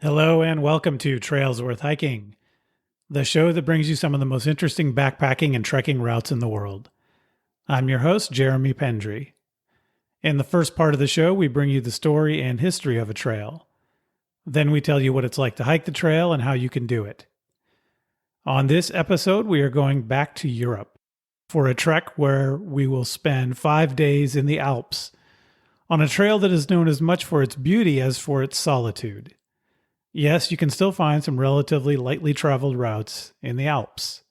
Hello and welcome to Trails Worth Hiking, the show that brings you some of the most interesting backpacking and trekking routes in the world. I'm your host, Jeremy Pendry. In the first part of the show, we bring you the story and history of a trail. Then we tell you what it's like to hike the trail and how you can do it. On this episode, we are going back to Europe for a trek where we will spend 5 days in the Alps on a trail that is known as much for its beauty as for its solitude. Yes, you can still find some relatively lightly traveled routes in the Alps,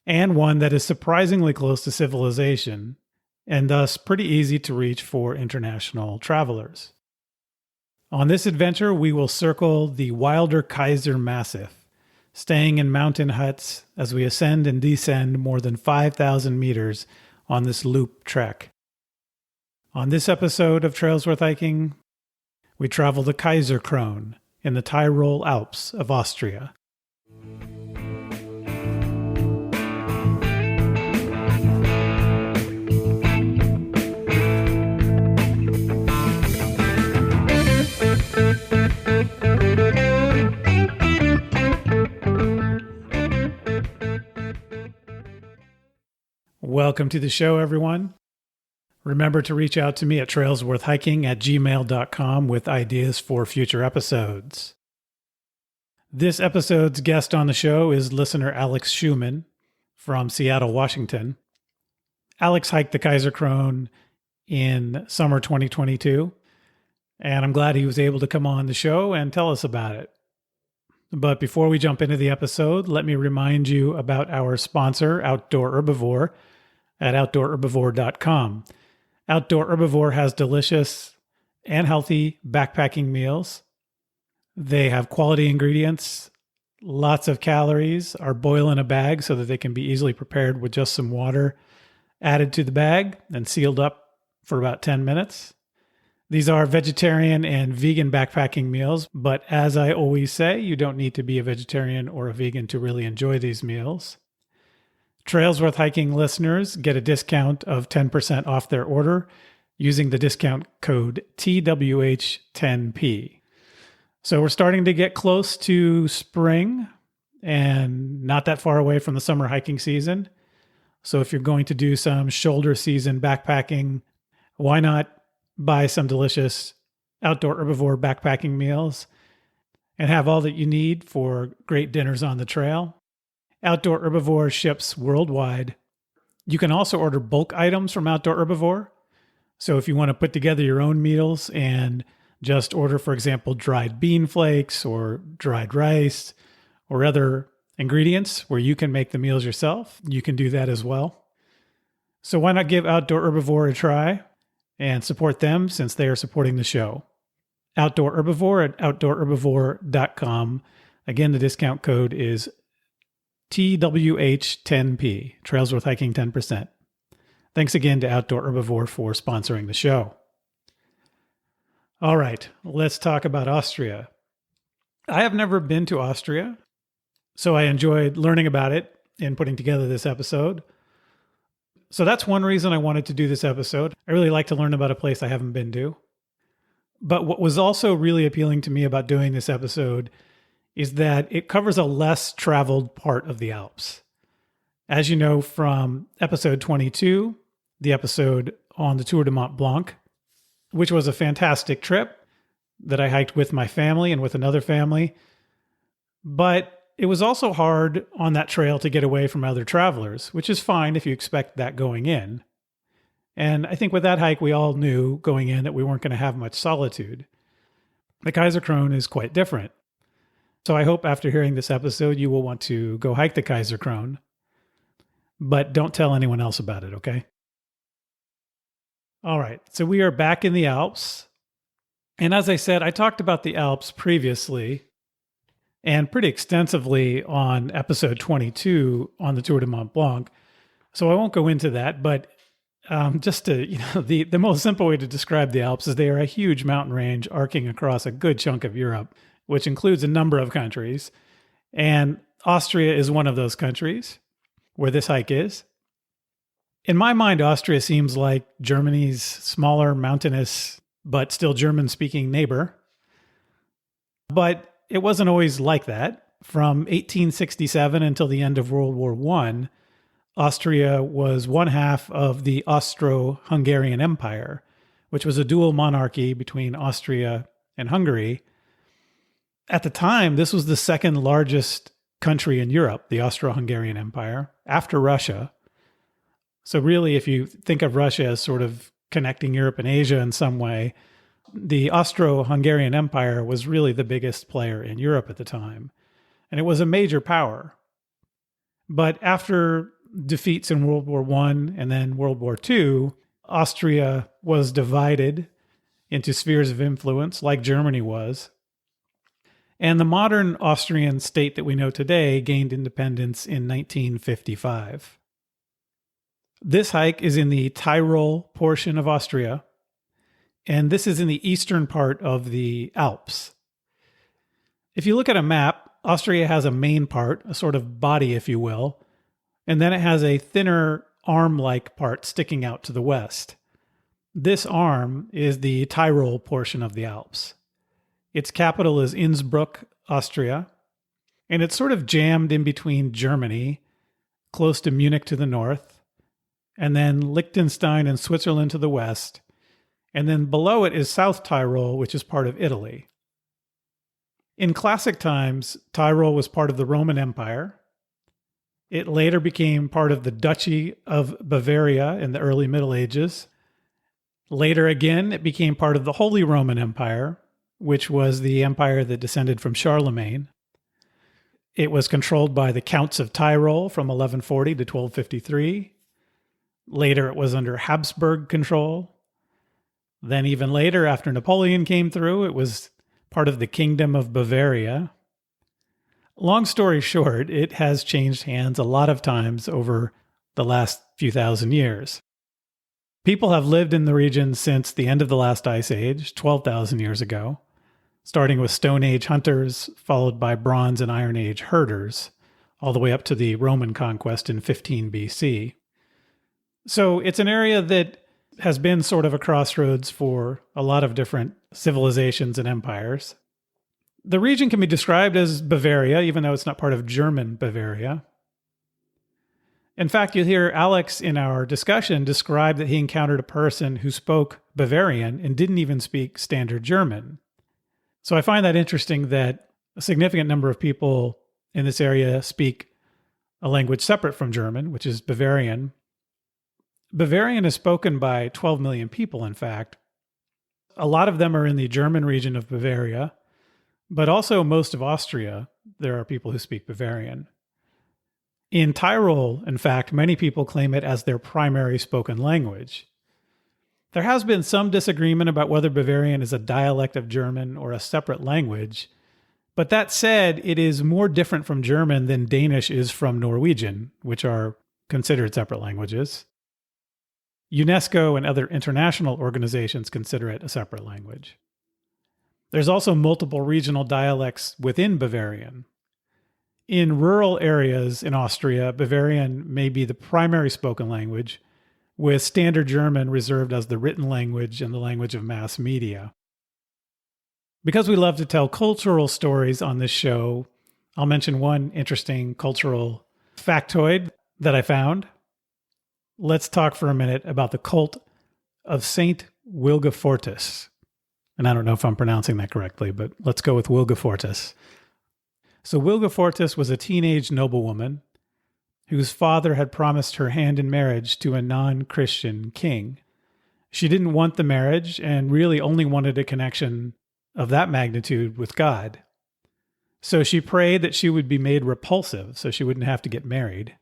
and one that is surprisingly close to civilization, and thus pretty easy to reach for international travelers. On this adventure, we will circle the Wilder Kaiser Massif, staying in mountain huts as we ascend and descend more than 5,000 meters on this loop trek. On this episode of Trails Worth Hiking, we travel the Kaiserkrone in the Tyrol Alps of Austria. Welcome to the show, everyone. Remember to reach out to me at trailsworthhiking@gmail.com with ideas for future episodes. This episode's guest on the show is listener Alex Schoemann from Seattle, Washington. Alex hiked the Kaiserkrone in summer 2022, and I'm glad he was able to come on the show and tell us about it. But before we jump into the episode, let me remind you about our sponsor, Outdoor Herbivore, at outdoorherbivore.com. Outdoor Herbivore has delicious and healthy backpacking meals. They have quality ingredients, lots of calories, are boiled in a bag so that they can be easily prepared with just some water added to the bag and sealed up for about 10 minutes. These are vegetarian and vegan backpacking meals, but as I always say, you don't need to be a vegetarian or a vegan to really enjoy these meals. Trails Worth Hiking listeners get a discount of 10% off their order using the discount code TWH10P. So we're starting to get close to spring and not that far away from the summer hiking season. So if you're going to do some shoulder season backpacking, why not buy some delicious Outdoor Herbivore backpacking meals and have all that you need for great dinners on the trail? Outdoor Herbivore ships worldwide. You can also order bulk items from Outdoor Herbivore. So if you want to put together your own meals and just order, for example, dried bean flakes or dried rice or other ingredients where you can make the meals yourself, you can do that as well. So why not give Outdoor Herbivore a try and support them since they are supporting the show? Outdoor Herbivore at outdoorherbivore.com. Again, the discount code is TWH10P, Trails Worth Hiking 10%. Thanks again to Outdoor Herbivore for sponsoring the show. All right, let's talk about Austria. I have never been to Austria, so I enjoyed learning about it and putting together this episode. So that's one reason I wanted to do this episode. I really like to learn about a place I haven't been to. But what was also really appealing to me about doing this episode is that it covers a less traveled part of the Alps. As you know from episode 22, the episode on the Tour de Mont Blanc, which was a fantastic trip that I hiked with my family and with another family. But it was also hard on that trail to get away from other travelers, which is fine if you expect that going in. And I think with that hike, we all knew going in that we weren't going to have much solitude. The Kaiserkrone is quite different. So I hope after hearing this episode, you will want to go hike the Kaiserkrone, but don't tell anyone else about it, okay? All right, so we are back in the Alps. And as I said, I talked about the Alps previously and pretty extensively on episode 22 on the Tour de Mont Blanc. So I won't go into that, but just to, the most simple way to describe the Alps is they are a huge mountain range arcing across a good chunk of Europe, which includes a number of countries. And Austria is one of those countries where this hike is. In my mind, Austria seems like Germany's smaller, mountainous, but still German-speaking neighbor. But it wasn't always like that. From 1867 until the end of World War I, Austria was one half of the Austro-Hungarian Empire, which was a dual monarchy between Austria and Hungary. At the time, this was the second largest country in Europe, the Austro-Hungarian Empire, after Russia. So really, if you think of Russia as sort of connecting Europe and Asia in some way, the Austro-Hungarian Empire was really the biggest player in Europe at the time. And it was a major power. But after defeats in World War I and then World War II, Austria was divided into spheres of influence, like Germany was. And the modern Austrian state that we know today gained independence in 1955. This hike is in the Tyrol portion of Austria, and this is in the eastern part of the Alps. If you look at a map, Austria has a main part, a sort of body, if you will, and then it has a thinner arm-like part sticking out to the west. This arm is the Tyrol portion of the Alps. Its capital is Innsbruck, Austria, and it's sort of jammed in between Germany, close to Munich to the north, and then Liechtenstein and Switzerland to the west, and then below it is South Tyrol, which is part of Italy. In classic times, Tyrol was part of the Roman Empire. It later became part of the Duchy of Bavaria in the early Middle Ages. Later again, it became part of the Holy Roman Empire, which was the empire that descended from Charlemagne. It was controlled by the Counts of Tyrol from 1140 to 1253. Later, it was under Habsburg control. Then even later, after Napoleon came through, it was part of the Kingdom of Bavaria. Long story short, it has changed hands a lot of times over the last few thousand years. People have lived in the region since the end of the last ice age, 12,000 years ago, starting with Stone Age hunters, followed by Bronze and Iron Age herders, all the way up to the Roman conquest in 15 BC. So it's an area that has been sort of a crossroads for a lot of different civilizations and empires. The region can be described as Bavaria, even though it's not part of German Bavaria. In fact, you'll hear Alex in our discussion describe that he encountered a person who spoke Bavarian and didn't even speak standard German. So I find that interesting that a significant number of people in this area speak a language separate from German, which is Bavarian. Bavarian is spoken by 12 million people, in fact. A lot of them are in the German region of Bavaria, but also most of Austria, there are people who speak Bavarian. In Tyrol, in fact, many people claim it as their primary spoken language. There has been some disagreement about whether Bavarian is a dialect of German or a separate language, but that said, it is more different from German than Danish is from Norwegian, which are considered separate languages. UNESCO and other international organizations consider it a separate language. There's also multiple regional dialects within Bavarian. In rural areas in Austria, Bavarian may be the primary spoken language, with Standard German reserved as the written language and the language of mass media. Because we love to tell cultural stories on this show, I'll mention one interesting cultural factoid that I found. Let's talk for a minute about the cult of Saint Wilgefortis. And I don't know if I'm pronouncing that correctly, but let's go with Wilgefortis. So Wilgefortis was a teenage noblewoman whose father had promised her hand in marriage to a non-Christian king. She didn't want the marriage and really only wanted a connection of that magnitude with God. So she prayed that she would be made repulsive so she wouldn't have to get married.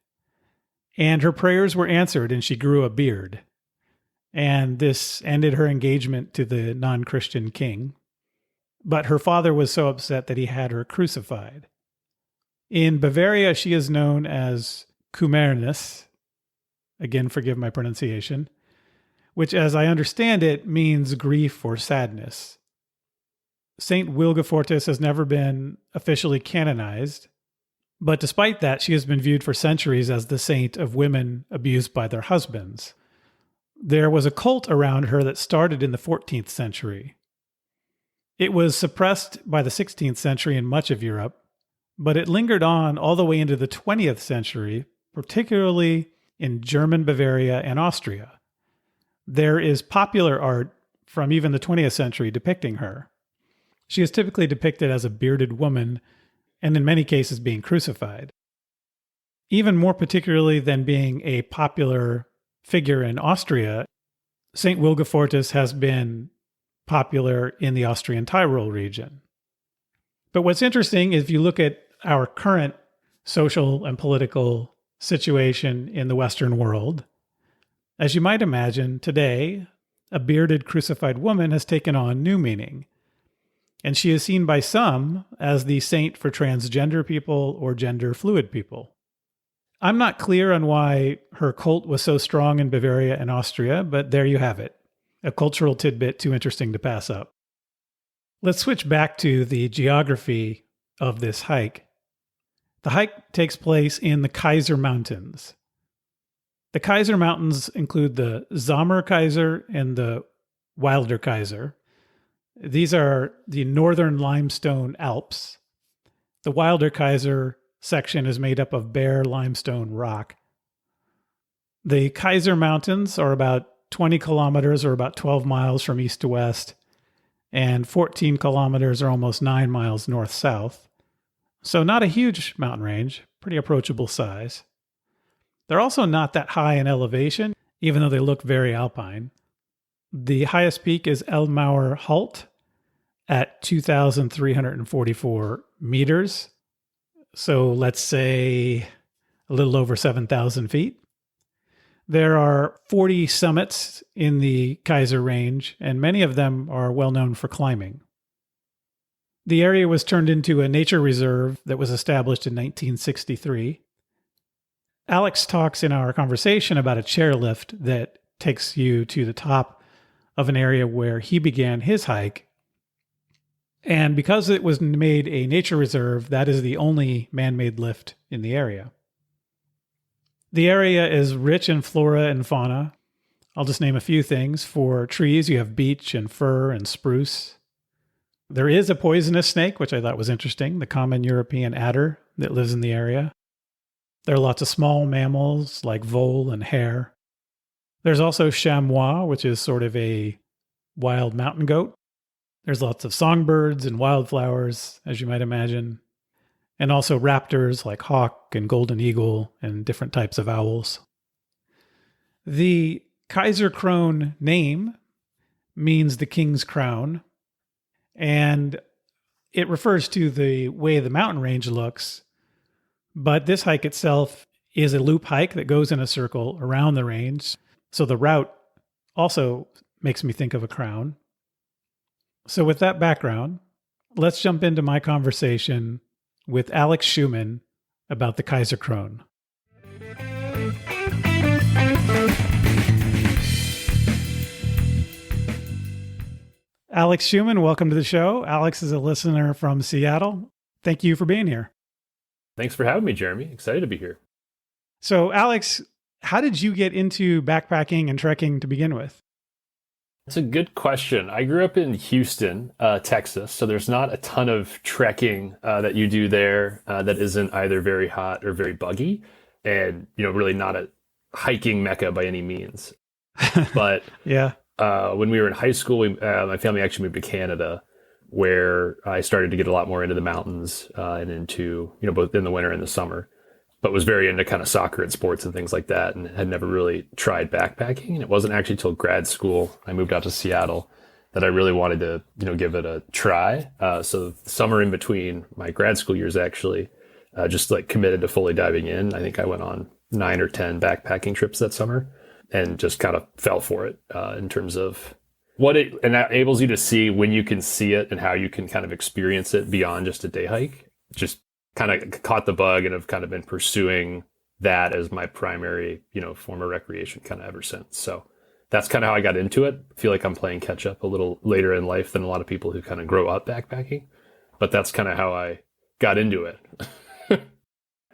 And her prayers were answered and she grew a beard. And this ended her engagement to the non-Christian king. But her father was so upset that he had her crucified. In Bavaria, she is known as Kummernis. Again, forgive my pronunciation. Which, as I understand it, means grief or sadness. Saint Wilgefortis has never been officially canonized. But despite that, she has been viewed for centuries as the saint of women abused by their husbands. There was a cult around her that started in the 14th century. It was suppressed by the 16th century in much of Europe, but it lingered on all the way into the 20th century, particularly in German Bavaria and Austria. There is popular art from even the 20th century depicting her. She is typically depicted as a bearded woman, and in many cases being crucified. Even more particularly than being a popular figure in Austria, St. Wilgefortis has been popular in the Austrian Tyrol region. But what's interesting is if you look at our current social and political situation in the Western world, as you might imagine, today, a bearded crucified woman has taken on new meaning. And she is seen by some as the saint for transgender people or gender fluid people. I'm not clear on why her cult was so strong in Bavaria and Austria, but there you have it. A cultural tidbit too interesting to pass up. Let's switch back to the geography of this hike. The hike takes place in the Kaiser Mountains. The Kaiser Mountains include the Kaiser and the Wilder Kaiser. These are the northern limestone Alps. The Wilder Kaiser section is made up of bare limestone rock. The Kaiser Mountains are about 20 kilometers or about 12 miles from east to west, and 14 kilometers or almost 9 miles north-south. So not a huge mountain range, pretty approachable size. They're also not that high in elevation, even though they look very alpine. The highest peak is Elmauer Halt at 2,344 meters. So let's say a little over 7,000 feet. There are 40 summits in the Kaiser Range, and many of them are well known for climbing. The area was turned into a nature reserve that was established in 1963. Alex talks in our conversation about a chairlift that takes you to the top of an area where he began his hike. And because it was made a nature reserve, that is the only man-made lift in the area. The area is rich in flora and fauna. I'll just name a few things. For trees, you have beech and fir and spruce. There is a poisonous snake, which I thought was interesting, the common European adder that lives in the area. There are lots of small mammals like vole and hare. There's also chamois, which is sort of a wild mountain goat. There's lots of songbirds and wildflowers, as you might imagine, and also raptors like hawk and golden eagle and different types of owls. The Kaiserkrone name means the king's crown, and it refers to the way the mountain range looks, but this hike itself is a loop hike that goes in a circle around the range, so the route also makes me think of a crown. So with that background, let's jump into my conversation with Alex Schoemann about the Kaiserkrone. Alex Schoemann, welcome to the show. Alex is a listener from Seattle. Thank you for being here. Thanks for having me, Jeremy. Excited to be here. So, Alex, how did you get into backpacking and trekking to begin with? That's a good question. I grew up in Houston, Texas, so there's not a ton of trekking that you do there that isn't either very hot or very buggy, and really not a hiking mecca by any means. But yeah, when we were in high school, my family actually moved to Canada, where I started to get a lot more into the mountains and into both in the winter and the summer. But was very into kind of soccer and sports and things like that, and had never really tried backpacking. And it wasn't actually till grad school, I moved out to Seattle, that I really wanted to, give it a try. So the summer in between my grad school years, actually, just like committed to fully diving in. I think I went on 9 or 10 backpacking trips that summer and just kind of fell for it in terms of what it enables you to see when you can see it and how you can kind of experience it beyond just a day hike. Just kind of caught the bug and have kind of been pursuing that as my primary, form of recreation kind of ever since. So that's kind of how I got into it. I feel like I'm playing catch up a little later in life than a lot of people who kind of grow up backpacking, but that's kind of how I got into it.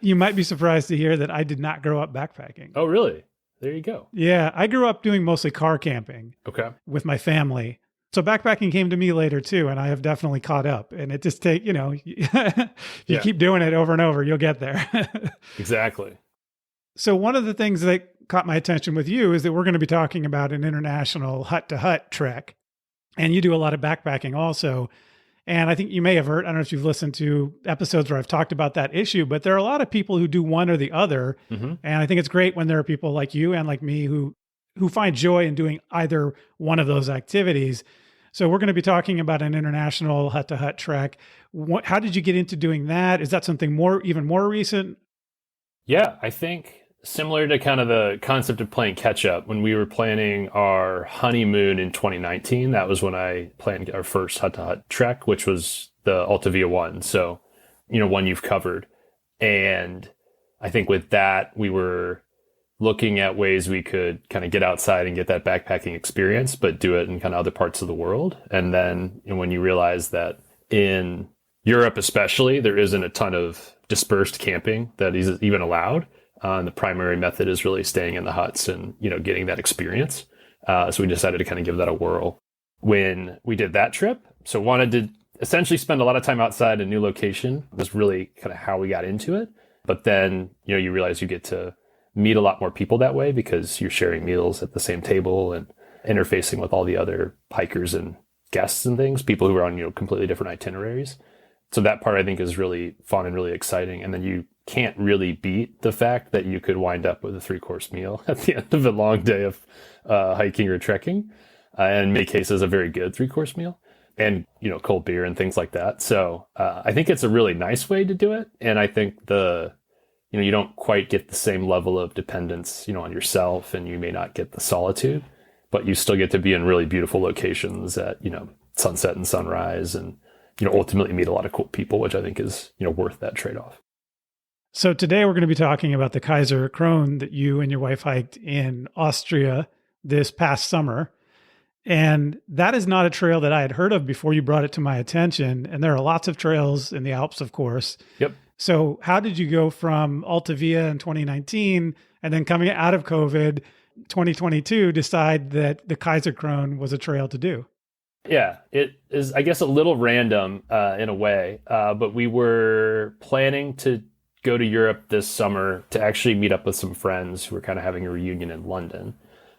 You might be surprised to hear that I did not grow up backpacking. Oh, really? There you go. Yeah, I grew up doing mostly car camping. Okay. With my family. So backpacking came to me later too, and I have definitely caught up. And it just if you keep doing it over and over, you'll get there. Exactly. So one of the things that caught my attention with you is that we're going to be talking about an international hut-to-hut trek. And you do a lot of backpacking also. And I think you may have heard, I don't know if you've listened to episodes where I've talked about that issue, but there are a lot of people who do one or the other. Mm-hmm. And I think it's great when there are people like you and like me who find joy in doing either one of those activities. So we're going to be talking about an international hut-to-hut trek. How did you get into doing that? Is that something even more recent? Yeah, I think similar to kind of the concept of playing catch up, when we were planning our honeymoon in 2019, that was when I planned our first hut-to-hut trek, which was the Altavia one. So, one you've covered. And I think with that, we were looking at ways we could kind of get outside and get that backpacking experience, but do it in kind of other parts of the world. And then when you realize that in Europe especially, there isn't a ton of dispersed camping that is even allowed. And the primary method is really staying in the huts and, getting that experience. So we decided to kind of give that a whirl when we did that trip. So wanted to essentially spend a lot of time outside a new location. Was really kind of how we got into it. But then, you realize you get to meet a lot more people that way because you're sharing meals at the same table and interfacing with all the other hikers and guests and things, people who are on, completely different itineraries. So that part I think is really fun and really exciting. And then you can't really beat the fact that you could wind up with a 3-course meal at the end of a long day of hiking or trekking. And in many cases, a very good 3-course meal and, cold beer and things like that. So I think it's a really nice way to do it. And I think you don't quite get the same level of dependence, on yourself, and you may not get the solitude, but you still get to be in really beautiful locations at, sunset and sunrise and, ultimately meet a lot of cool people, which I think is, worth that trade-off. So today we're going to be talking about the Kaiserkrone that you and your wife hiked in Austria this past summer. And that is not a trail that I had heard of before you brought it to my attention. And there are lots of trails in the Alps, of course. Yep. So how did you go from Altavia in 2019 and then coming out of COVID 2022 decide that the Kaiserkrone was a trail to do? Yeah, it is, I guess, a little random in a way, but we were planning to go to Europe this summer to actually meet up with some friends who were kind of having a reunion in London.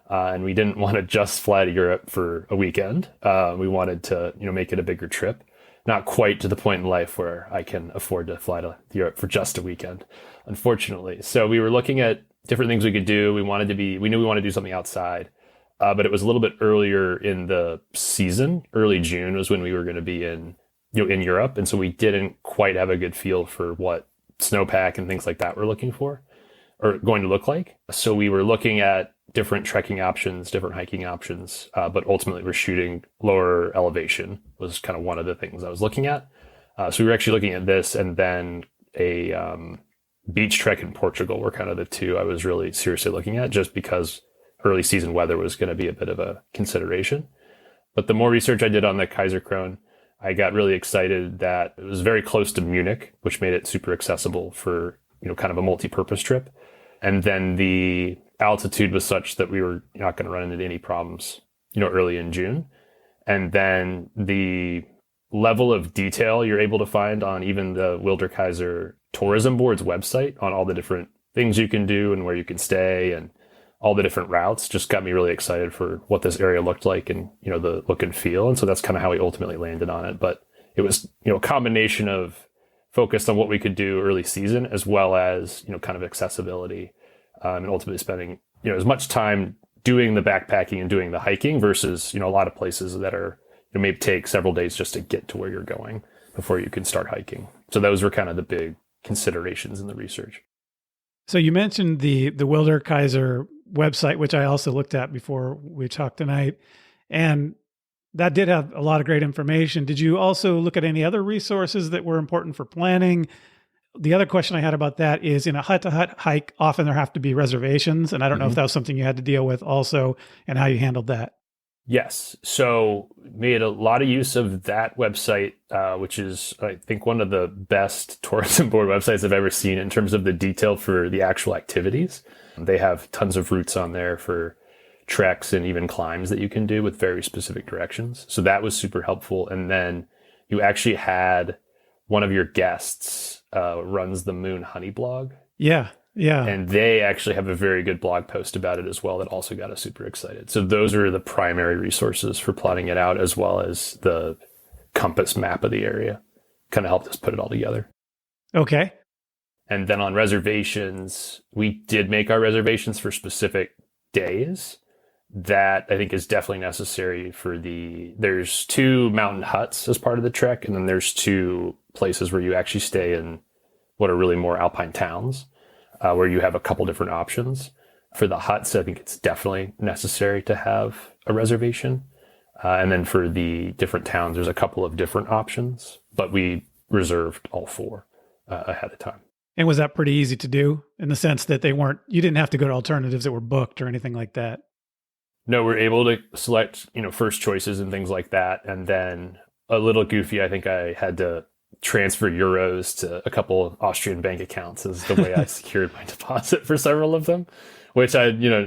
And we didn't want to just fly to Europe for a weekend. We wanted to, make it a bigger trip. Not quite to the point in life where I can afford to fly to Europe for just a weekend, unfortunately. So we were looking at different things we could do. We knew we wanted to do something outside, but it was a little bit earlier in the season. Early June was when we were going to be in Europe. And so we didn't quite have a good feel for what snowpack and things like that we're looking for or going to look like. So we were looking at different trekking options, different hiking options, but ultimately we're shooting lower elevation was kind of one of the things I was looking at. So we were actually looking at this, and then a beach trek in Portugal were kind of the two I was really seriously looking at, just because early season weather was going to be a bit of a consideration. But the more research I did on the Kaiserkrone, I got really excited that it was very close to Munich, which made it super accessible for, kind of a multi-purpose trip. And then the altitude was such that we were not going to run into any problems, early in June. And then the level of detail you're able to find on even the Wilder Kaiser tourism board's website on all the different things you can do and where you can stay and all the different routes just got me really excited for what this area looked like and, the look and feel. And so that's kind of how we ultimately landed on it. But it was, a combination of focused on what we could do early season, as well as, kind of accessibility, and ultimately spending, as much time doing the backpacking and doing the hiking versus, a lot of places that are, maybe take several days just to get to where you're going before you can start hiking. So those were kind of the big considerations in the research. So you mentioned the Wilder Kaiser website, which I also looked at before we talked tonight, and that did have a lot of great information. Did you also look at any other resources that were important for planning? The other question I had about that is, in a hut-to-hut hike, often there have to be reservations, and I don't know if that was something you had to deal with also, and how you handled that. Yes. So made a lot of use of that website, which is, I think, one of the best tourism board websites I've ever seen in terms of the detail for the actual activities. They have tons of routes on there for treks and even climbs that you can do with very specific directions. So that was super helpful. And then you actually had one of your guests runs the Moon Honey blog. Yeah. Yeah. And they actually have a very good blog post about it as well that also got us super excited. So those are the primary resources for plotting it out, as well as the compass map of the area. Kind of helped us put it all together. Okay. And then on reservations, we did make our reservations for specific days. That I think is definitely necessary for there's 2 mountain huts as part of the trek. And then there's 2 places where you actually stay in what are really more alpine towns, where you have a couple different options. For the huts, I think it's definitely necessary to have a reservation. And then for the different towns, there's a couple of different options, but we reserved all 4 ahead of time. And was that pretty easy to do in the sense that you didn't have to go to alternatives that were booked or anything like that? No, we're able to select, first choices and things like that. And then a little goofy, I think I had to transfer euros to a couple of Austrian bank accounts is the way I secured my deposit for several of them, which I,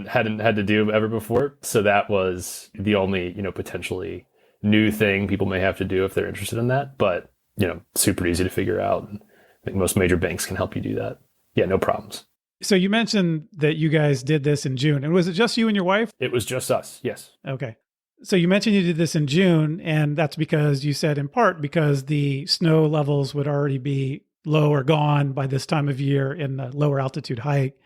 hadn't had to do ever before. So that was the only, potentially new thing people may have to do if they're interested in that. But, super easy to figure out. And I think most major banks can help you do that. Yeah, no problems. So you mentioned that you guys did this in June. And was it just you and your wife? It was just us, yes. Okay. So you mentioned you did this in June, and that's because you said in part because the snow levels would already be low or gone by this time of year in the lower altitude hike.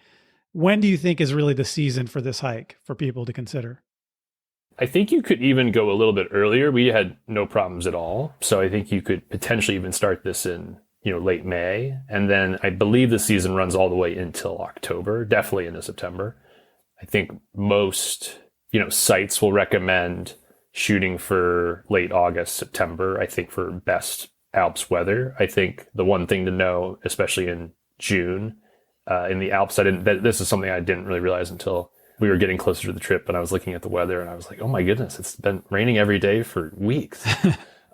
When do you think is really the season for this hike for people to consider? I think you could even go a little bit earlier. We had no problems at all. So I think you could potentially even start this in late May. And then I believe the season runs all the way until October, definitely into September. I think most, sites will recommend shooting for late August, September, I think for best Alps weather. I think the one thing to know, especially in June, in the Alps, this is something I didn't really realize until we were getting closer to the trip and I was looking at the weather and I was like, oh my goodness, it's been raining every day for weeks.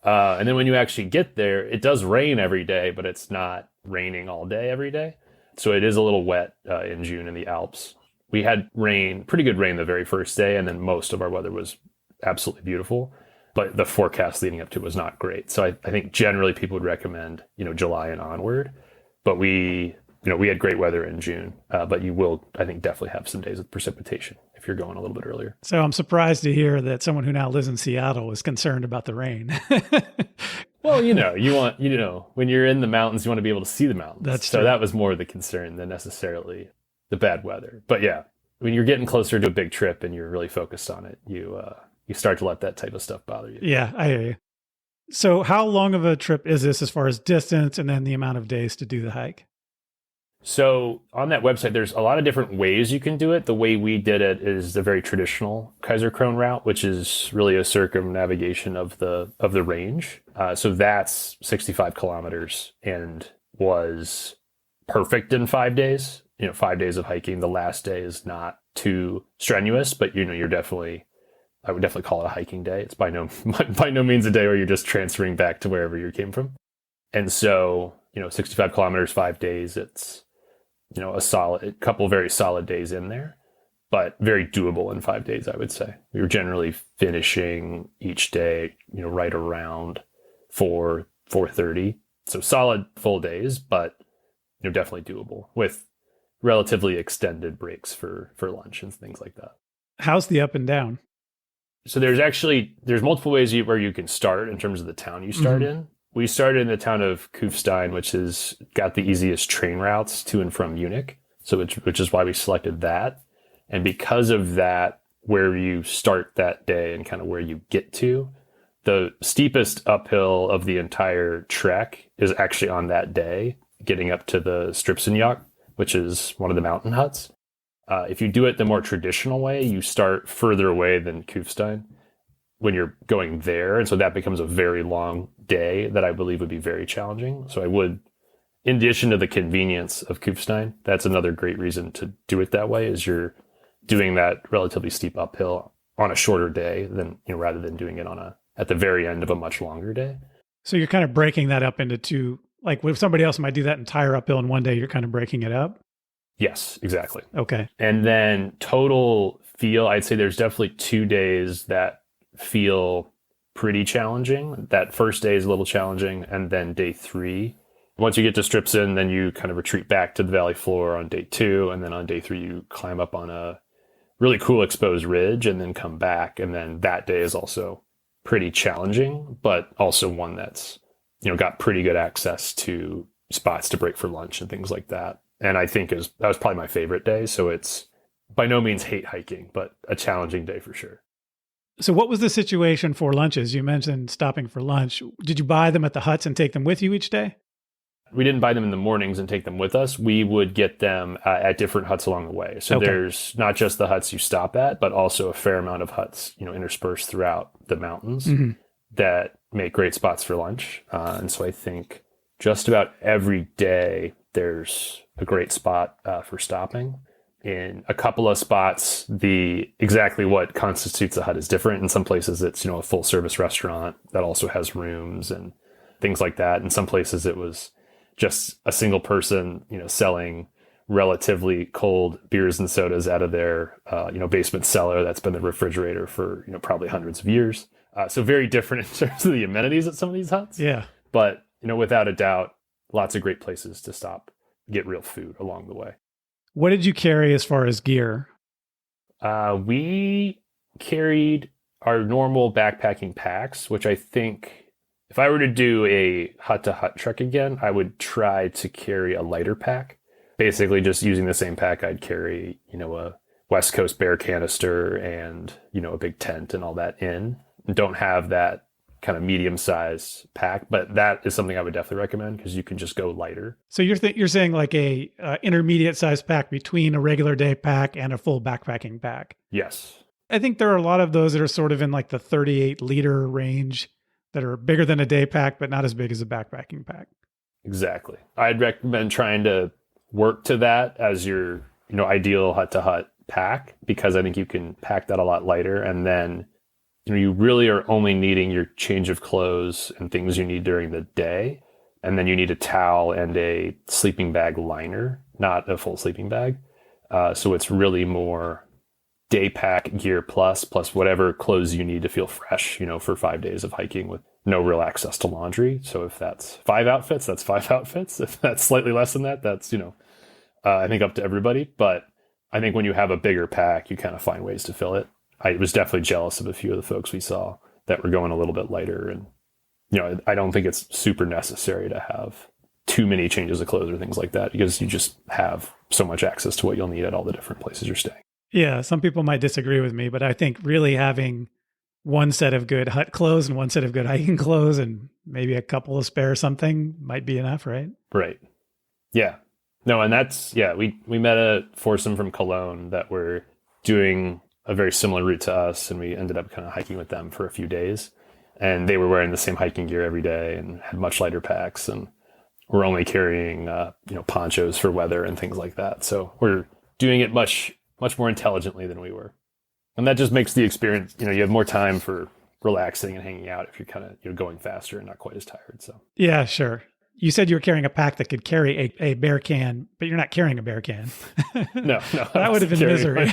And then when you actually get there, it does rain every day, but it's not raining all day every day. So it is a little wet in June in the Alps. We had pretty good rain the very first day, and then most of our weather was absolutely beautiful. But the forecast leading up to it was not great. So I think generally people would recommend, July and onward. But we had great weather in June. But you will, I think, definitely have some days of precipitation if you're going a little bit earlier. So I'm surprised to hear that someone who now lives in Seattle is concerned about the rain. Well, you want, when you're in the mountains, you want to be able to see the mountains. That's so true. that was more the concern than necessarily the bad weather. But yeah, when you're getting closer to a big trip and you're really focused on it, you start to let that type of stuff bother you. Yeah, I hear you. So how long of a trip is this as far as distance and then the amount of days to do the hike? So on that website, there's a lot of different ways you can do it. The way we did it is the very traditional Kaiserkrone route, which is really a circumnavigation of the range. So that's 65 kilometers and was perfect in 5 days. 5 days of hiking. The last day is not too strenuous, but you're definitely, I would definitely call it a hiking day. It's by no means a day where you're just transferring back to wherever you came from. And so, 65 kilometers, 5 days, it's, a couple very solid days in there, but very doable in 5 days, I would say. We were generally finishing each day, right around 4:30. So solid full days, but, definitely doable with relatively extended breaks for lunch and things like that. How's the up and down? So there's multiple ways where you can start in terms of the town you start in. We started in the town of Kufstein, which has got the easiest train routes to and from Munich. So which is why we selected that. And because of that, where you start that day and kind of where you get to, the steepest uphill of the entire trek is actually on that day, getting up to the Stripsenjagd, which is one of the mountain huts. If you do it the more traditional way, you start further away than Kufstein when you're going there. And so that becomes a very long day that I believe would be very challenging. So I would, in addition to the convenience of Kufstein, that's another great reason to do it that way, is you're doing that relatively steep uphill on a shorter day than, rather than doing it at the very end of a much longer day. So you're kind of breaking that up into two, like if somebody else might do that entire uphill in one day, you're kind of breaking it up? Yes, exactly. Okay. And then total I'd say there's definitely 2 days that feel pretty challenging. That first day is a little challenging, and then day 3. Once you get to strips in, then you kind of retreat back to the valley floor on day 2, and then on day 3 you climb up on a really cool exposed ridge and then come back. And then that day is also pretty challenging, but also one that's, got pretty good access to spots to break for lunch and things like that. And I think that was probably my favorite day. So it's by no means hate hiking, but a challenging day for sure. So what was the situation for lunches? You mentioned stopping for lunch. Did you buy them at the huts and take them with you each day? We didn't buy them in the mornings and take them with us. We would get them at different huts along the way. So There's not just the huts you stop at, but also a fair amount of huts, interspersed throughout the mountains that make great spots for lunch. And so I think just about every day there's a great spot for stopping. In a couple of spots, exactly what constitutes a hut is different. In some places, it's a full service restaurant that also has rooms and things like that. In some places, it was just a single person, selling relatively cold beers and sodas out of their, basement cellar that's been the refrigerator for, probably hundreds of years. So very different in terms of the amenities at some of these huts. Yeah. But, without a doubt, lots of great places to stop, get real food along the way. What did you carry as far as gear? We carried our normal backpacking packs, which I think if I were to do a hut-to-hut trek again, I would try to carry a lighter pack. Basically just using the same pack I'd carry, a West Coast bear canister and, a big tent and all that in. Don't have that kind of medium-sized pack, but that is something I would definitely recommend because you can just go lighter. So you're saying like a intermediate-sized pack between a regular day pack and a full backpacking pack? Yes. I think there are a lot of those that are sort of in like the 38-liter range that are bigger than a day pack, but not as big as a backpacking pack. Exactly. I'd recommend trying to work to that as your, ideal hut-to-hut pack, because I think you can pack that a lot lighter. And then, you really are only needing your change of clothes and things you need during the day. And then you need a towel and a sleeping bag liner, not a full sleeping bag. So it's really more day pack gear plus whatever clothes you need to feel fresh, for 5 days of hiking with no real access to laundry. So if that's 5 outfits, that's 5 outfits. If that's slightly less than that, that's, I think up to everybody. But I think when you have a bigger pack, you kind of find ways to fill it. I was definitely jealous of a few of the folks we saw that were going a little bit lighter. And, I don't think it's super necessary to have too many changes of clothes or things like that, because you just have so much access to what you'll need at all the different places you're staying. Yeah, some people might disagree with me, but I think really having one set of good hut clothes and one set of good hiking clothes and maybe a couple of spare something might be enough, right? Right. Yeah. No, and we met a foursome from Cologne that were doing a very similar route to us, and we ended up kind of hiking with them for a few days. And they were wearing the same hiking gear every day and had much lighter packs, and we're only carrying ponchos for weather and things like that. So we're doing it much more intelligently than we were. And that just makes the experience, you have more time for relaxing and hanging out if you're kind of going faster and not quite as tired. So yeah, sure. You said you were carrying a pack that could carry a bear can, but you're not carrying a bear can. No. That would have been misery.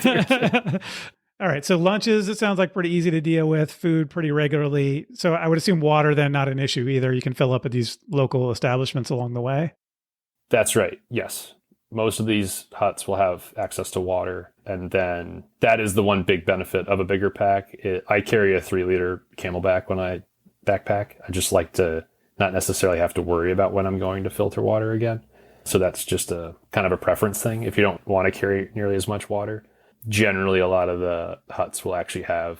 All right. So lunches, it sounds like pretty easy to deal with. Food pretty regularly. So I would assume water then not an issue either. You can fill up at these local establishments along the way. That's right. Yes. Most of these huts will have access to water. And then that is the one big benefit of a bigger pack. I carry a 3-liter Camelback when I backpack. I just like to not necessarily have to worry about when I'm going to filter water again. So that's just a kind of a preference thing. If you don't want to carry nearly as much water, generally a lot of the huts will actually have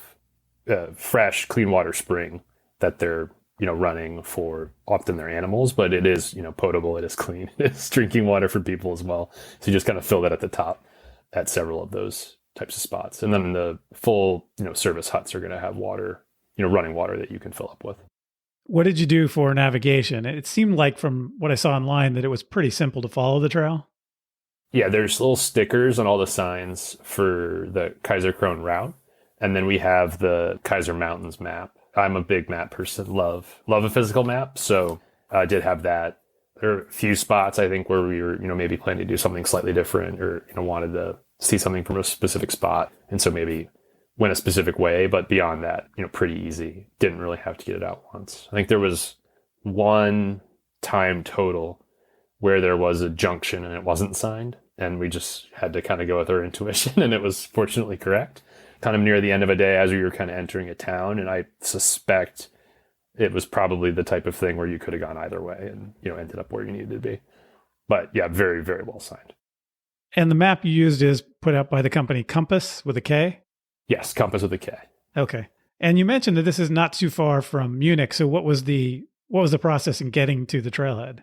fresh, clean water spring that they're, running for often their animals, but it is, potable, it is clean, it's drinking water for people as well. So you just kind of fill that at the top at several of those types of spots. And then the full, service huts are going to have water, running water that you can fill up with. What did you do for navigation? It seemed like from what I saw online that it was pretty simple to follow the trail. Yeah, there's little stickers on all the signs for the Kaiserkrone route. And then we have the Kaiser Mountains map. I'm a big map person, love a physical map. So I did have that. There are a few spots, I think, where we were, maybe planning to do something slightly different or, wanted to see something from a specific spot. And so maybe went a specific way, but beyond that, pretty easy. Didn't really have to get it out once. I think there was one time total where there was a junction and it wasn't signed. And we just had to kind of go with our intuition, and it was fortunately correct. Kind of near the end of a day as we were kind of entering a town. And I suspect it was probably the type of thing where you could have gone either way and, ended up where you needed to be. But yeah, very, very well signed. And the map you used is put out by the company Compass with a K? Yes, Compass with a K. Okay. And you mentioned that this is not too far from Munich. So what was the process in getting to the trailhead?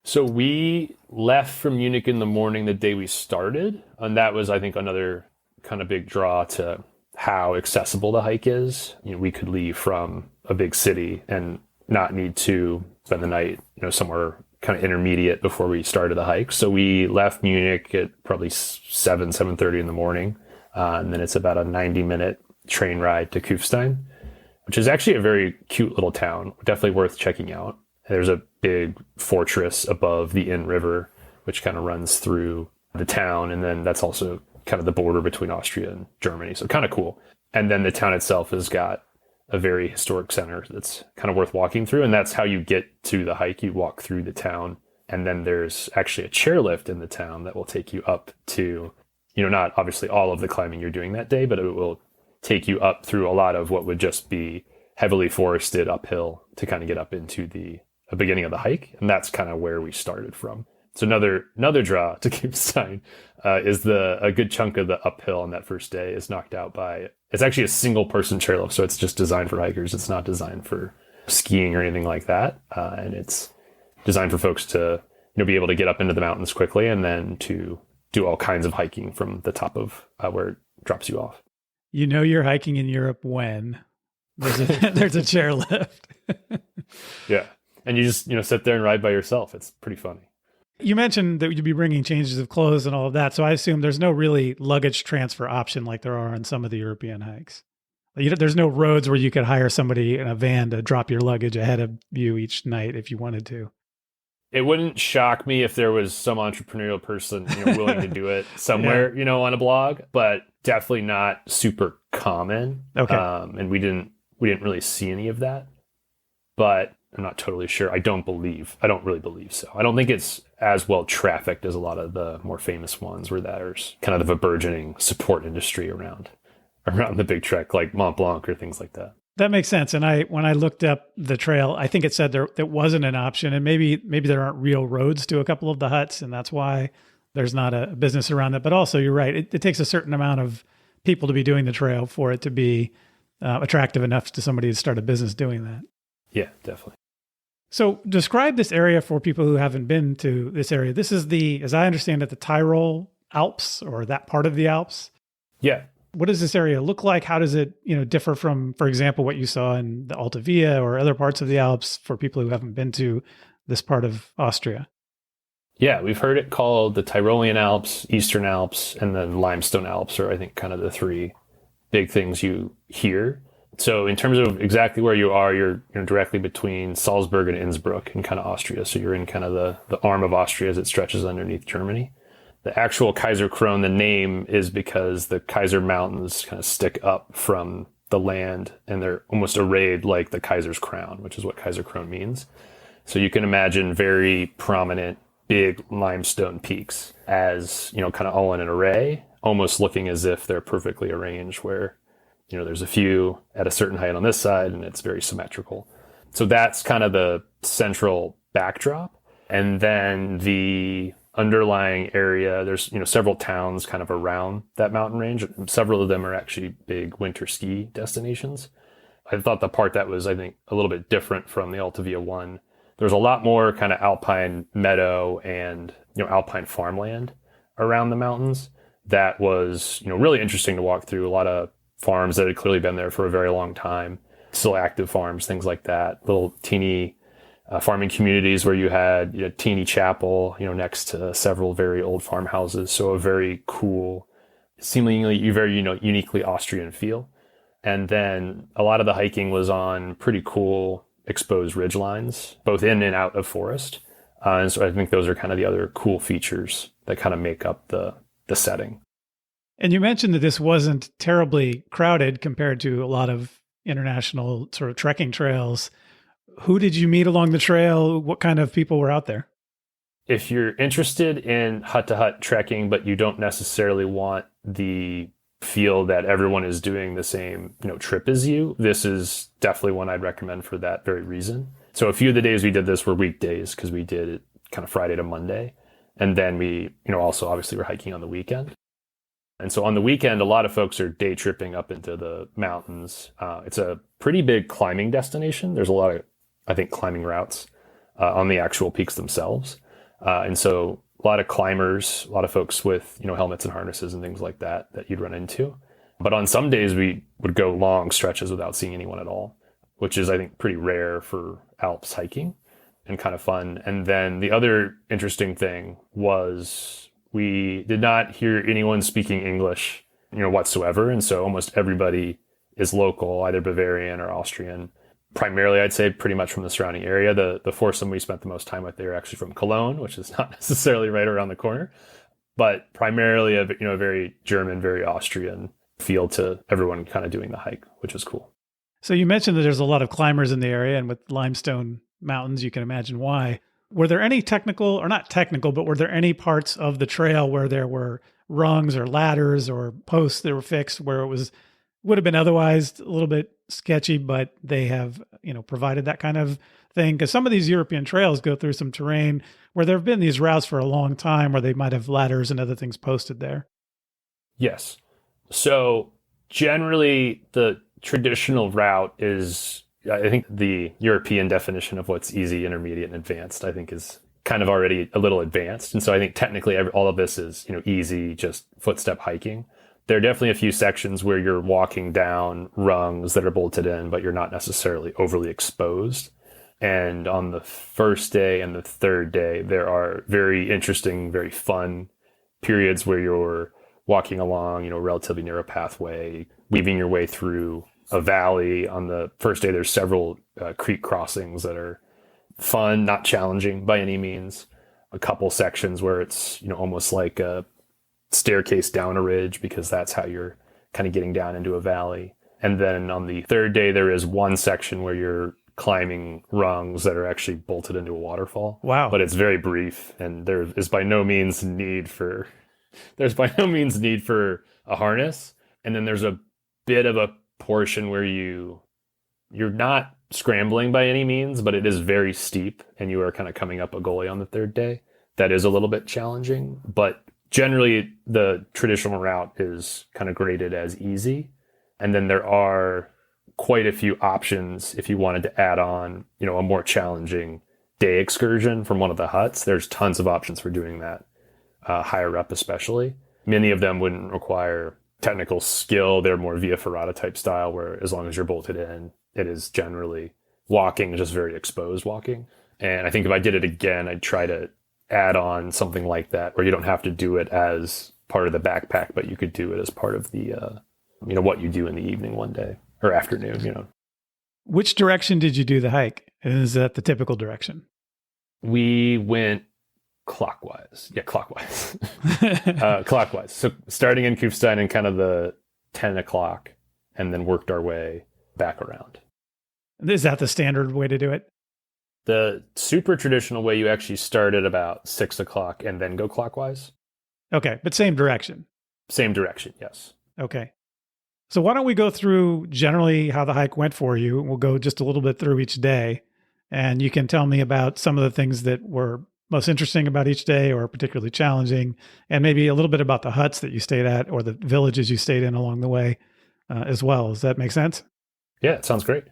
So we left from Munich in the morning the day we started. And that was, I think, another kind of big draw to how accessible the hike is. We could leave from a big city and not need to spend the night, somewhere kind of intermediate before we started the hike. So we left Munich at probably 7:30 in the morning. And then it's about a 90-minute train ride to Kufstein, which is actually a very cute little town. Definitely worth checking out. There's a big fortress above the Inn River, which kind of runs through the town. And then that's also kind of the border between Austria and Germany. So kind of cool. And then the town itself has got a very historic center that's kind of worth walking through. And that's how you get to the hike. You walk through the town. And then there's actually a chairlift in the town that will take you up to, not obviously all of the climbing you're doing that day, but it will take you up through a lot of what would just be heavily forested uphill to kind of get up into the beginning of the hike. And that's kind of where we started from. So another draw to Kufstein is a good chunk of the uphill on that first day is knocked out by, it's actually a single person chairlift. So it's just designed for hikers. It's not designed for skiing or anything like that. And it's designed for folks to, be able to get up into the mountains quickly and then to do all kinds of hiking from the top of where it drops you off. You're hiking in Europe when there's a chairlift. Yeah. And you just, sit there and ride by yourself. It's pretty funny. You mentioned that you'd be bringing changes of clothes and all of that. So I assume there's no really luggage transfer option like there are on some of the European hikes. There's no roads where you could hire somebody in a van to drop your luggage ahead of you each night if you wanted to. It wouldn't shock me if there was some entrepreneurial person, willing to do it somewhere, Yeah. On a blog, but definitely not super common. Okay. And we didn't really see any of that, but I'm not totally sure. I don't really believe so. I don't think it's as well trafficked as a lot of the more famous ones where there's kind of a burgeoning support industry around the big trek, like Mont Blanc or things like that. That makes sense. And when I looked up the trail, I think it said there wasn't an option, and maybe there aren't real roads to a couple of the huts, and that's why there's not a business around that. But also, you're right. It takes a certain amount of people to be doing the trail for it to be attractive enough to somebody to start a business doing that. Yeah, definitely. So describe this area for people who haven't been to this area. This is as I understand it, the Tyrol Alps, or that part of the Alps. Yeah. What does this area look like? How does it, differ from, for example, what you saw in the Alta Via or other parts of the Alps for people who haven't been to this part of Austria? Yeah, we've heard it called the Tyrolean Alps, Eastern Alps, and then Limestone Alps are, I think, kind of the three big things you hear. So in terms of exactly where you are, you're directly between Salzburg and Innsbruck in kind of Austria. So you're in kind of the arm of Austria as it stretches underneath Germany. The actual Kaiserkrone, the name is because the Kaiser Mountains kind of stick up from the land and they're almost arrayed like the Kaiser's crown, which is what Kaiserkrone means. So you can imagine very prominent, big limestone peaks as, kind of all in an array, almost looking as if they're perfectly arranged where, there's a few at a certain height on this side and it's very symmetrical. So that's kind of the central backdrop. And then the underlying area, there's several towns kind of around that mountain range. Several of them are actually big winter ski destinations. I thought the part that was, I think, a little bit different from the Alta Via one, there's a lot more kind of alpine meadow and alpine farmland around the mountains. That was really interesting to walk through. A lot of farms that had clearly been there for a very long time, still active farms, things like that. Little teeny farming communities where you had teeny chapel, next to several very old farmhouses. So a very cool, seemingly very uniquely Austrian feel. And then a lot of the hiking was on pretty cool exposed ridge lines, both in and out of forest. And so I think those are kind of the other cool features that kind of make up the setting. And you mentioned that this wasn't terribly crowded compared to a lot of international sort of trekking trails. Who did you meet along the trail? What kind of people were out there? If you're interested in hut-to-hut trekking, but you don't necessarily want the feel that everyone is doing the same, trip as you, this is definitely one I'd recommend for that very reason. So a few of the days we did this were weekdays because we did it kind of Friday to Monday. And then we, also obviously we're hiking on the weekend. And so on the weekend, a lot of folks are day tripping up into the mountains. It's a pretty big climbing destination. There's a lot of, I think, climbing routes on the actual peaks themselves. And so a lot of climbers, a lot of folks with, helmets and harnesses and things like that you'd run into. But on some days we would go long stretches without seeing anyone at all, which is, I think, pretty rare for Alps hiking and kind of fun. And then the other interesting thing was we did not hear anyone speaking English, whatsoever. And so almost everybody is local, either Bavarian or Austrian. Primarily, I'd say pretty much from the surrounding area. The foursome we spent the most time with, they were actually from Cologne, which is not necessarily right around the corner, but primarily a very German, very Austrian feel to everyone kind of doing the hike, which is cool. So you mentioned that there's a lot of climbers in the area, and with limestone mountains, you can imagine why. Were there any technical, or not technical, but were there any parts of the trail where there were rungs or ladders or posts that were fixed where it would have been otherwise a little bit sketchy, but they have, provided that kind of thing? Because some of these European trails go through some terrain where there have been these routes for a long time where they might have ladders and other things posted there. Yes. So generally the traditional route is, I think the European definition of what's easy, intermediate, and advanced, I think is kind of already a little advanced. And so I think technically all of this is, easy, just footstep hiking. There are definitely a few sections where you're walking down rungs that are bolted in, but you're not necessarily overly exposed. And on the first day and the third day, there are very interesting, very fun periods where you're walking along, relatively narrow pathway, weaving your way through a valley. On the first day, there's several creek crossings that are fun, not challenging by any means. A couple sections where it's, almost like a staircase down a ridge, because that's how you're kind of getting down into a valley. And then on the third day, there is one section where you're climbing rungs that are actually bolted into a waterfall. Wow. But it's very brief, and there is by no means need for a harness. And then there's a bit of a portion where you're not scrambling by any means, but it is very steep, and you are kind of coming up a gully on the third day. That is a little bit challenging, but generally the traditional route is kind of graded as easy. And then there are quite a few options if you wanted to add on, a more challenging day excursion from one of the huts. There's tons of options for doing that, higher up especially. Many of them wouldn't require technical skill. They're more via ferrata type style, where as long as you're bolted in, it is generally walking, just very exposed walking. And I think if I did it again, I'd try to add on something like that, where you don't have to do it as part of the backpack, but you could do it as part of the, what you do in the evening one day or afternoon, Which direction did you do the hike? Is that the typical direction? We went clockwise. Yeah, clockwise. Clockwise. So starting in Kufstein in kind of the 10 o'clock, and then worked our way back around. Is that the standard way to do it? The super traditional way, you actually start at about 6 o'clock and then go clockwise. Okay, but same direction. Same direction, yes. Okay. So why don't we go through generally how the hike went for you? We'll go just a little bit through each day, and you can tell me about some of the things that were most interesting about each day or particularly challenging, and maybe a little bit about the huts that you stayed at or the villages you stayed in along the way as well. Does that make sense? Yeah, it sounds great.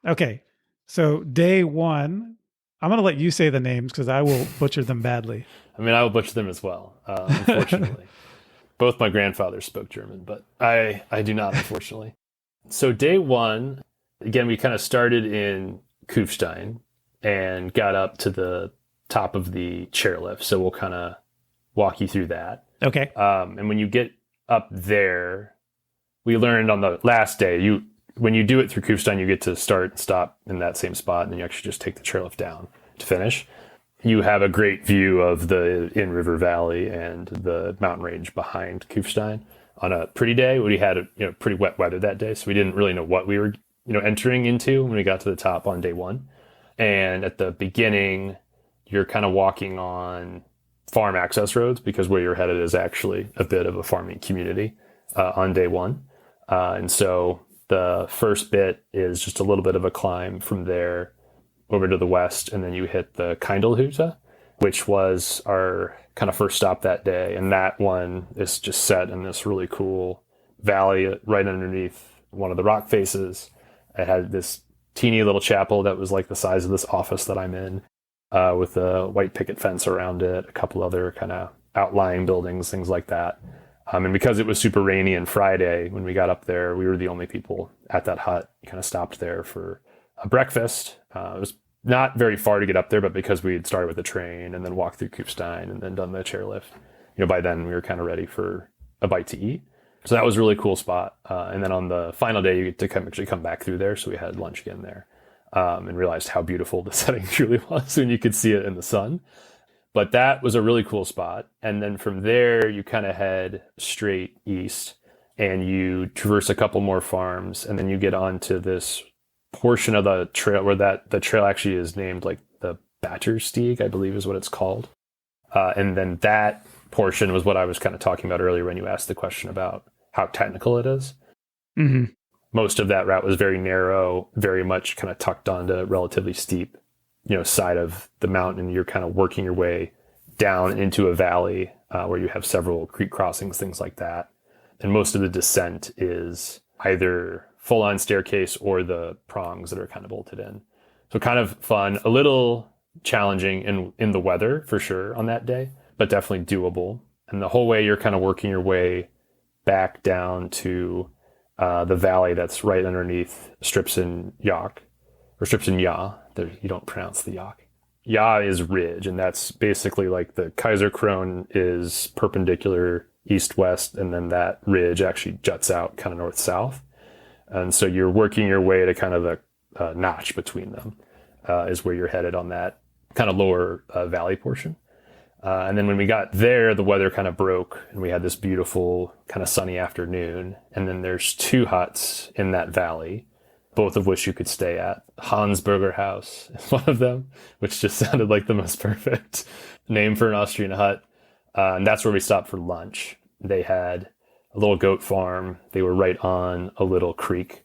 Okay. So day one, I'm going to let you say the names because I will butcher them badly. I mean, I will butcher them as well, unfortunately. Both my grandfathers spoke German, but I do not, unfortunately. So day one, again, we kind of started in Kufstein and got up to the top of the chairlift. So we'll kind of walk you through that. Okay. And when you get up there, we learned on the last day, when you do it through Kufstein, you get to start and stop in that same spot, and then you actually just take the chairlift down to finish. You have a great view of the in-river valley and the mountain range behind Kufstein. on a pretty day. We had pretty wet weather that day, so we didn't really know what we were entering into when we got to the top on day one. And at the beginning, you're kind of walking on farm access roads because where you're headed is actually a bit of a farming community on day one. And so the first bit is just a little bit of a climb from there over to the west, and then you hit the Kindelhütte, which was our kind of first stop that day. And that one is just set in this really cool valley right underneath one of the rock faces. It had this teeny little chapel that was like the size of this office that I'm in, with a white picket fence around it, a couple other kind of outlying buildings, things like that. And because it was super rainy and Friday, when we got up there, we were the only people at that hut. Kind of stopped there for a breakfast. It was not very far to get up there, but because we had started with the train and then walked through Kufstein and then done the chairlift, by then we were kind of ready for a bite to eat. So that was a really cool spot. And then on the final day, you get to actually come back through there. So we had lunch again there, and realized how beautiful the setting truly was when you could see it in the sun. But that was a really cool spot. And then from there, you kind of head straight east and you traverse a couple more farms. And then you get onto this portion of the trail where the trail actually is named like the Batterstieg, I believe is what it's called. And then that portion was what I was kind of talking about earlier when you asked the question about how technical it is. Mm-hmm. Most of that route was very narrow, very much kind of tucked onto relatively steep side of the mountain. You're kind of working your way down into a valley where you have several creek crossings, things like that. And most of the descent is either full-on staircase or the prongs that are kind of bolted in. So kind of fun, a little challenging in the weather for sure on that day, but definitely doable. And the whole way you're kind of working your way back down to the valley that's right underneath Stripsen Joch, or Stripsen Ja. You don't pronounce the Joch. Ja is ridge, and that's basically like the Kaiserkrone is perpendicular east-west, and then that ridge actually juts out kind of north-south. And so you're working your way to kind of a notch between them is where you're headed on that kind of lower valley portion. And then when we got there, the weather kind of broke, and we had this beautiful kind of sunny afternoon. And then there's two huts in that valley, both of which you could stay at. Hansburger House is one of them, which just sounded like the most perfect name for an Austrian hut. And that's where we stopped for lunch. They had a little goat farm. They were right on a little creek.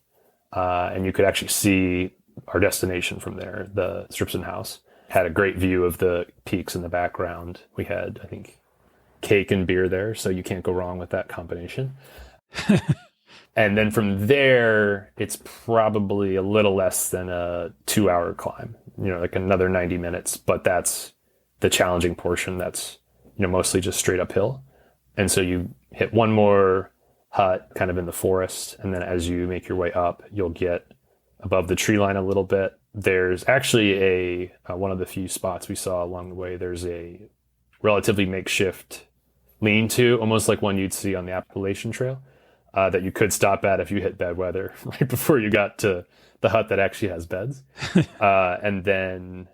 And you could actually see our destination from there, the Stripsen house. Had a great view of the peaks in the background. We had, I think, cake and beer there, so you can't go wrong with that combination. And then from there, it's probably a little less than a 2-hour climb, like another 90 minutes, but that's the challenging portion. That's, mostly just straight uphill. And so you hit one more hut kind of in the forest. And then as you make your way up, you'll get above the tree line a little bit. There's actually one of the few spots we saw along the way. There's a relatively makeshift lean-to, almost like one you'd see on the Appalachian Trail, that you could stop at if you hit bad weather right before you got to the hut that actually has beds. And then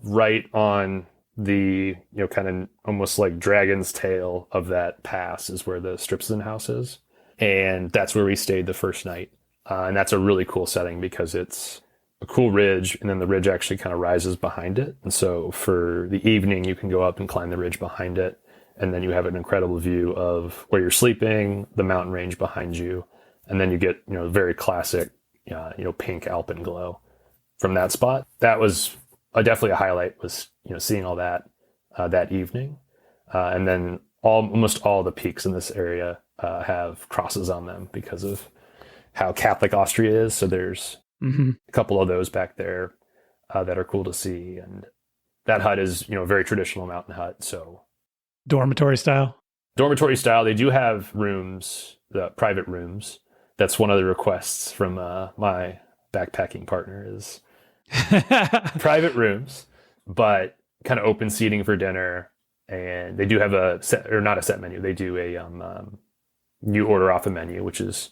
right on the, kind of almost like dragon's tail of that pass is where the Stripsen house is. And that's where we stayed the first night. And that's a really cool setting because it's a cool ridge, and then the ridge actually kind of rises behind it. And so for the evening, you can go up and climb the ridge behind it. And then you have an incredible view of where you're sleeping, the mountain range behind you. And then you get, very classic, pink alpenglow from that spot. That was definitely a highlight, was, seeing all that that evening. And then almost all the peaks in this area have crosses on them because of how Catholic Austria is. So there's a couple of those back there that are cool to see. And that hut is, a very traditional mountain hut. So dormitory style? Dormitory style. They do have rooms, private rooms. That's one of the requests from my backpacking partner is private rooms, but kind of open seating for dinner. And they do have a set, or not a set menu. They do you order off a menu, which is,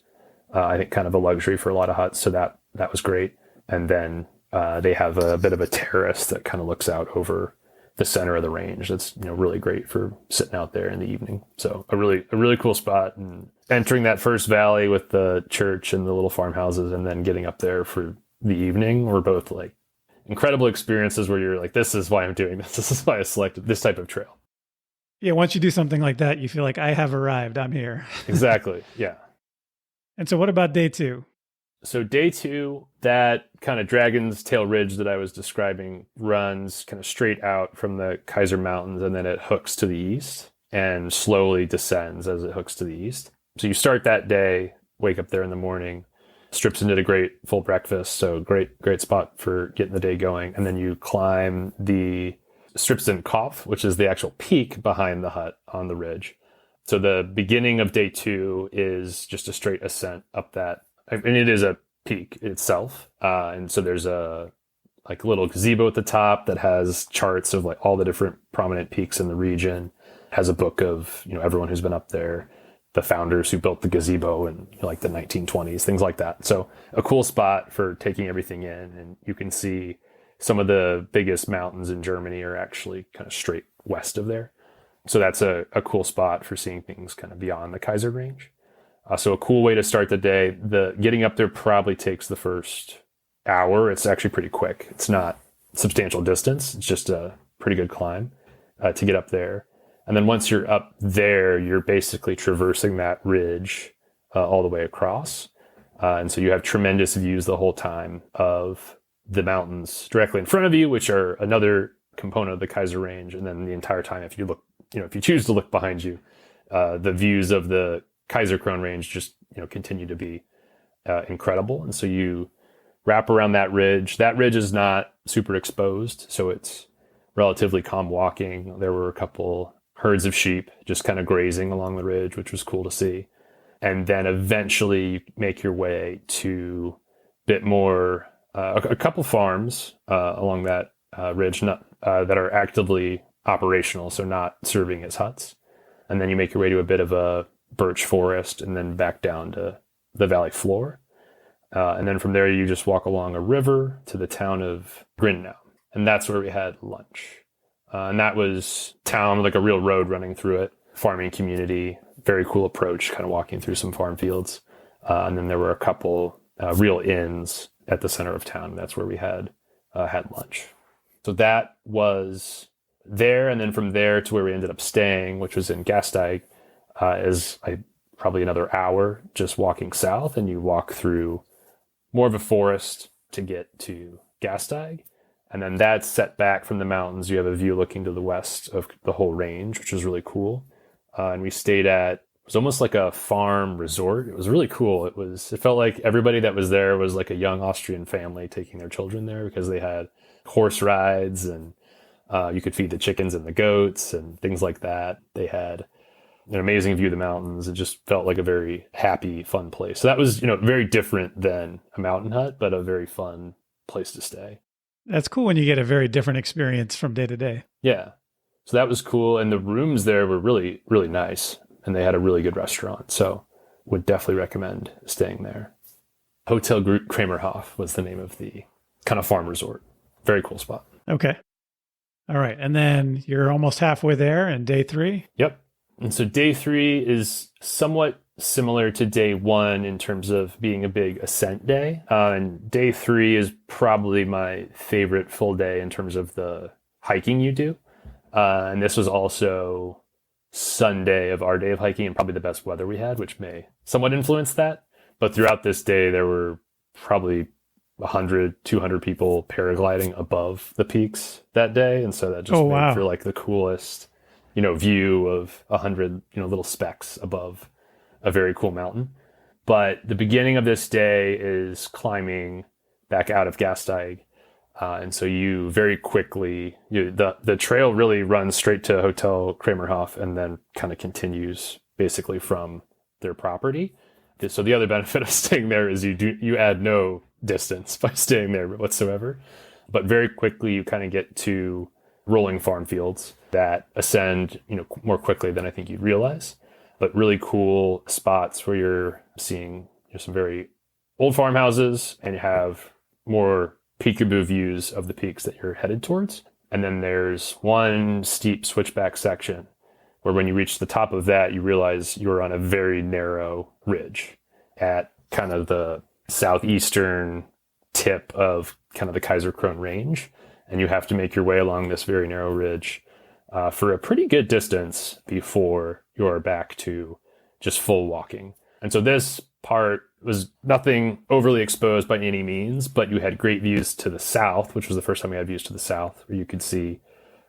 I think, kind of a luxury for a lot of huts. So that was great. And then they have a bit of a terrace that kind of looks out over the center of the range. That's, really great for sitting out there in the evening. So a really cool spot, and entering that first valley with the church and the little farmhouses and then getting up there for the evening were both like incredible experiences where you're like, this is why I'm doing this. This is why I selected this type of trail. Yeah, once you do something like that, you feel like I have arrived. I'm here. Exactly. Yeah. And so what about day 2? So day 2, that kind of Dragon's Tail Ridge that I was describing runs kind of straight out from the Kaiser Mountains, and then it hooks to the east and slowly descends as it hooks to the east. So you start that day, wake up there in the morning, Stripson did a great full breakfast, so great spot for getting the day going. And then you climb the Stripson Kopf, which is the actual peak behind the hut on the ridge. So the beginning of day 2 is just a straight ascent up that. I mean, it is a peak itself. And so there's a little gazebo at the top that has charts of like all the different prominent peaks in the region, has a book of, everyone who's been up there, the founders who built the gazebo in like the 1920s, things like that. So a cool spot for taking everything in. And you can see some of the biggest mountains in Germany are actually kind of straight west of there. So that's a cool spot for seeing things kind of beyond the Kaiser range. So a cool way to start the day. The getting up there probably takes the first hour. It's actually pretty quick. It's not substantial distance. It's just a pretty good climb to get up there. And then once you're up there, you're basically traversing that ridge all the way across. And so you have tremendous views the whole time of the mountains directly in front of you, which are another component of the Kaiser range. And then the entire time, if you look, if you choose to look behind you, the views of the Kaiserkrone range just, continue to be incredible. And so you wrap around that ridge. That ridge is not super exposed, so it's relatively calm walking. There were a couple herds of sheep just kind of grazing along the ridge, which was cool to see. And then eventually you make your way to a bit more, a couple farms along that ridge that are actively operational, so not serving as huts. And then you make your way to a bit of a birch forest and then back down to the valley floor. And then from there, you just walk along a river to the town of Grindenau. And that's where we had lunch. And that was town, like a real road running through it, farming community, very cool approach, kind of walking through some farm fields. And then there were a couple real inns at the center of town. That's where we had lunch. So that was there. And then from there to where we ended up staying, which was in Gasteig, is probably another hour just walking south, and you walk through more of a forest to get to Gasteig. And then that's set back from the mountains. You have a view looking to the west of the whole range, which was really cool. And we stayed it was almost like a farm resort. It was really cool. It felt like everybody that was there was like a young Austrian family taking their children there, because they had horse rides and you could feed the chickens and the goats and things like that. They had an amazing view of the mountains. It just felt like a very happy, fun place. So that was, very different than a mountain hut, but a very fun place to stay. That's cool when you get a very different experience from day to day. Yeah. So that was cool. And the rooms there were really, really nice. And they had a really good restaurant. So would definitely recommend staying there. Hotel Kramerhof was the name of the kind of farm resort. Very cool spot. Okay. All right. And then you're almost halfway there in day 3. Yep. And so day 3 is somewhat similar to day 1 in terms of being a big ascent day. And day 3 is probably my favorite full day in terms of the hiking you do. And this was also Sunday of our day of hiking, and probably the best weather we had, which may somewhat influence that. But throughout this day, there were probably 100, 200 people paragliding above the peaks that day. And so that just made for like the coolest, view of 100, little specks above a very cool mountain. But the beginning of this day is climbing back out of Gasteig. And so you very quickly, the trail really runs straight to Hotel Kramerhof and then kind of continues basically from their property. So the other benefit of staying there is you add no distance by staying there whatsoever. But very quickly you kind of get to rolling farm fields that ascend, more quickly than I think you'd realize. But really cool spots where you're seeing some very old farmhouses, and you have more peekaboo views of the peaks that you're headed towards. And then there's one steep switchback section where when you reach the top of that, you realize you're on a very narrow ridge at kind of the southeastern tip of kind of the Kaiserkrone range. And you have to make your way along this very narrow ridge for a pretty good distance before you're back to just full walking. And so this part was nothing overly exposed by any means, but you had great views to the south, which was the first time we had views to the south, where you could see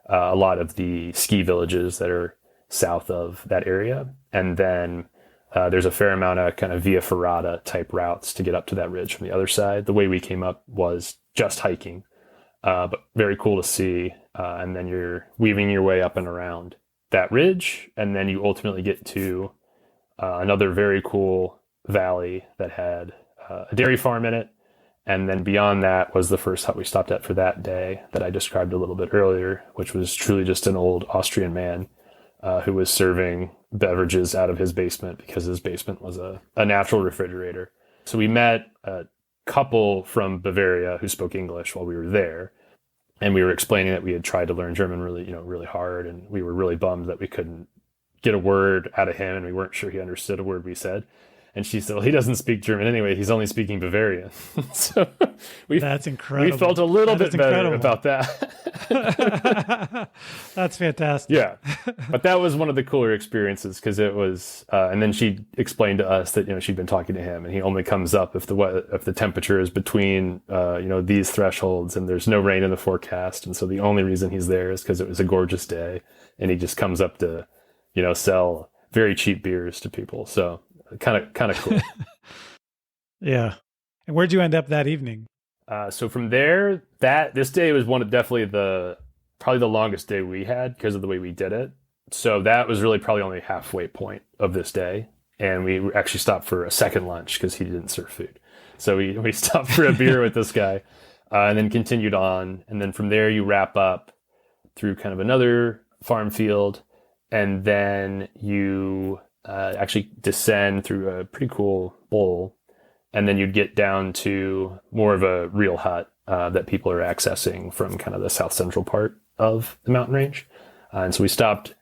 a lot of the ski villages that are south of that area. And then there's a fair amount of kind of via ferrata type routes to get up to that ridge from the other side. The way we came up was just hiking, but very cool to see. And then you're weaving your way up and around that ridge. And then you ultimately get to another very cool valley that had a dairy farm in it. And then beyond that was the first hut we stopped at for that day that I described a little bit earlier, which was truly just an old Austrian man who was serving beverages out of his basement because his basement was a natural refrigerator. So we met a couple from Bavaria who spoke English while we were there. And we were explaining that we had tried to learn German really hard. And we were really bummed that we couldn't get a word out of him. And we weren't sure he understood a word we said. And she said, well, he doesn't speak German anyway. He's only speaking Bavarian. So that's incredible. We felt a little bit better about that. That's fantastic. Yeah. But that was one of the cooler experiences because it was, and then she explained to us that, she'd been talking to him and he only comes up if the temperature is between, these thresholds and there's no rain in the forecast. And so the only reason he's there is because it was a gorgeous day and he just comes up to, sell very cheap beers to people. So kind of cool. Yeah. And where'd you end up that evening? So from there, this day was probably the longest day we had because of the way we did it. So that was really probably only halfway point of this day. And we actually stopped for a second lunch because he didn't serve food. So we stopped for a beer with this guy and then continued on. And then from there, you wrap up through kind of another farm field. And then you actually descend through a pretty cool bowl. And then you'd get down to more of a real hut that people are accessing from kind of the south central part of the mountain range. And so we stopped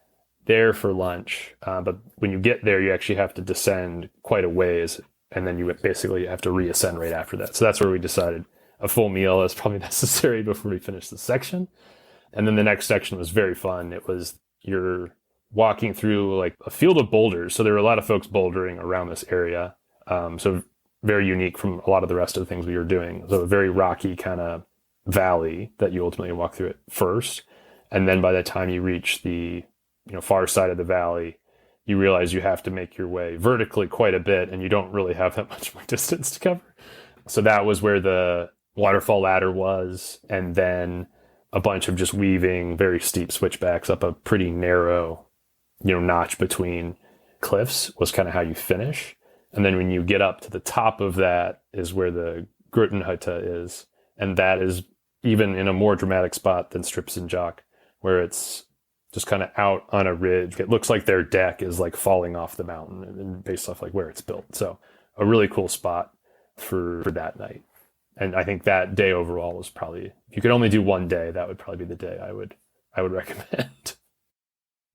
there for lunch. But when you get there, you actually have to descend quite a ways. And then you basically have to reascend right after that. So that's where we decided a full meal is probably necessary before we finish this section. And then the next section was very fun. It was you're walking through like a field of boulders. So there were a lot of folks bouldering around this area. So very unique from a lot of the rest of the things we were doing. So a very rocky kind of valley that you ultimately walk through it first. And then by the time you reach the far side of the valley, you realize you have to make your way vertically quite a bit and you don't really have that much more distance to cover. So that was where the waterfall ladder was. And then a bunch of just weaving very steep switchbacks up a pretty narrow, notch between cliffs was kind of how you finish. And then when you get up to the top of that is where the Grottenhütte is. And that is even in a more dramatic spot than Stripsenjoch, where it's just kind of out on a ridge. It looks like their deck is like falling off the mountain and based off like where it's built. So a really cool spot for that night. And I think that day overall was probably, if you could only do one day, that would probably be the day I would recommend.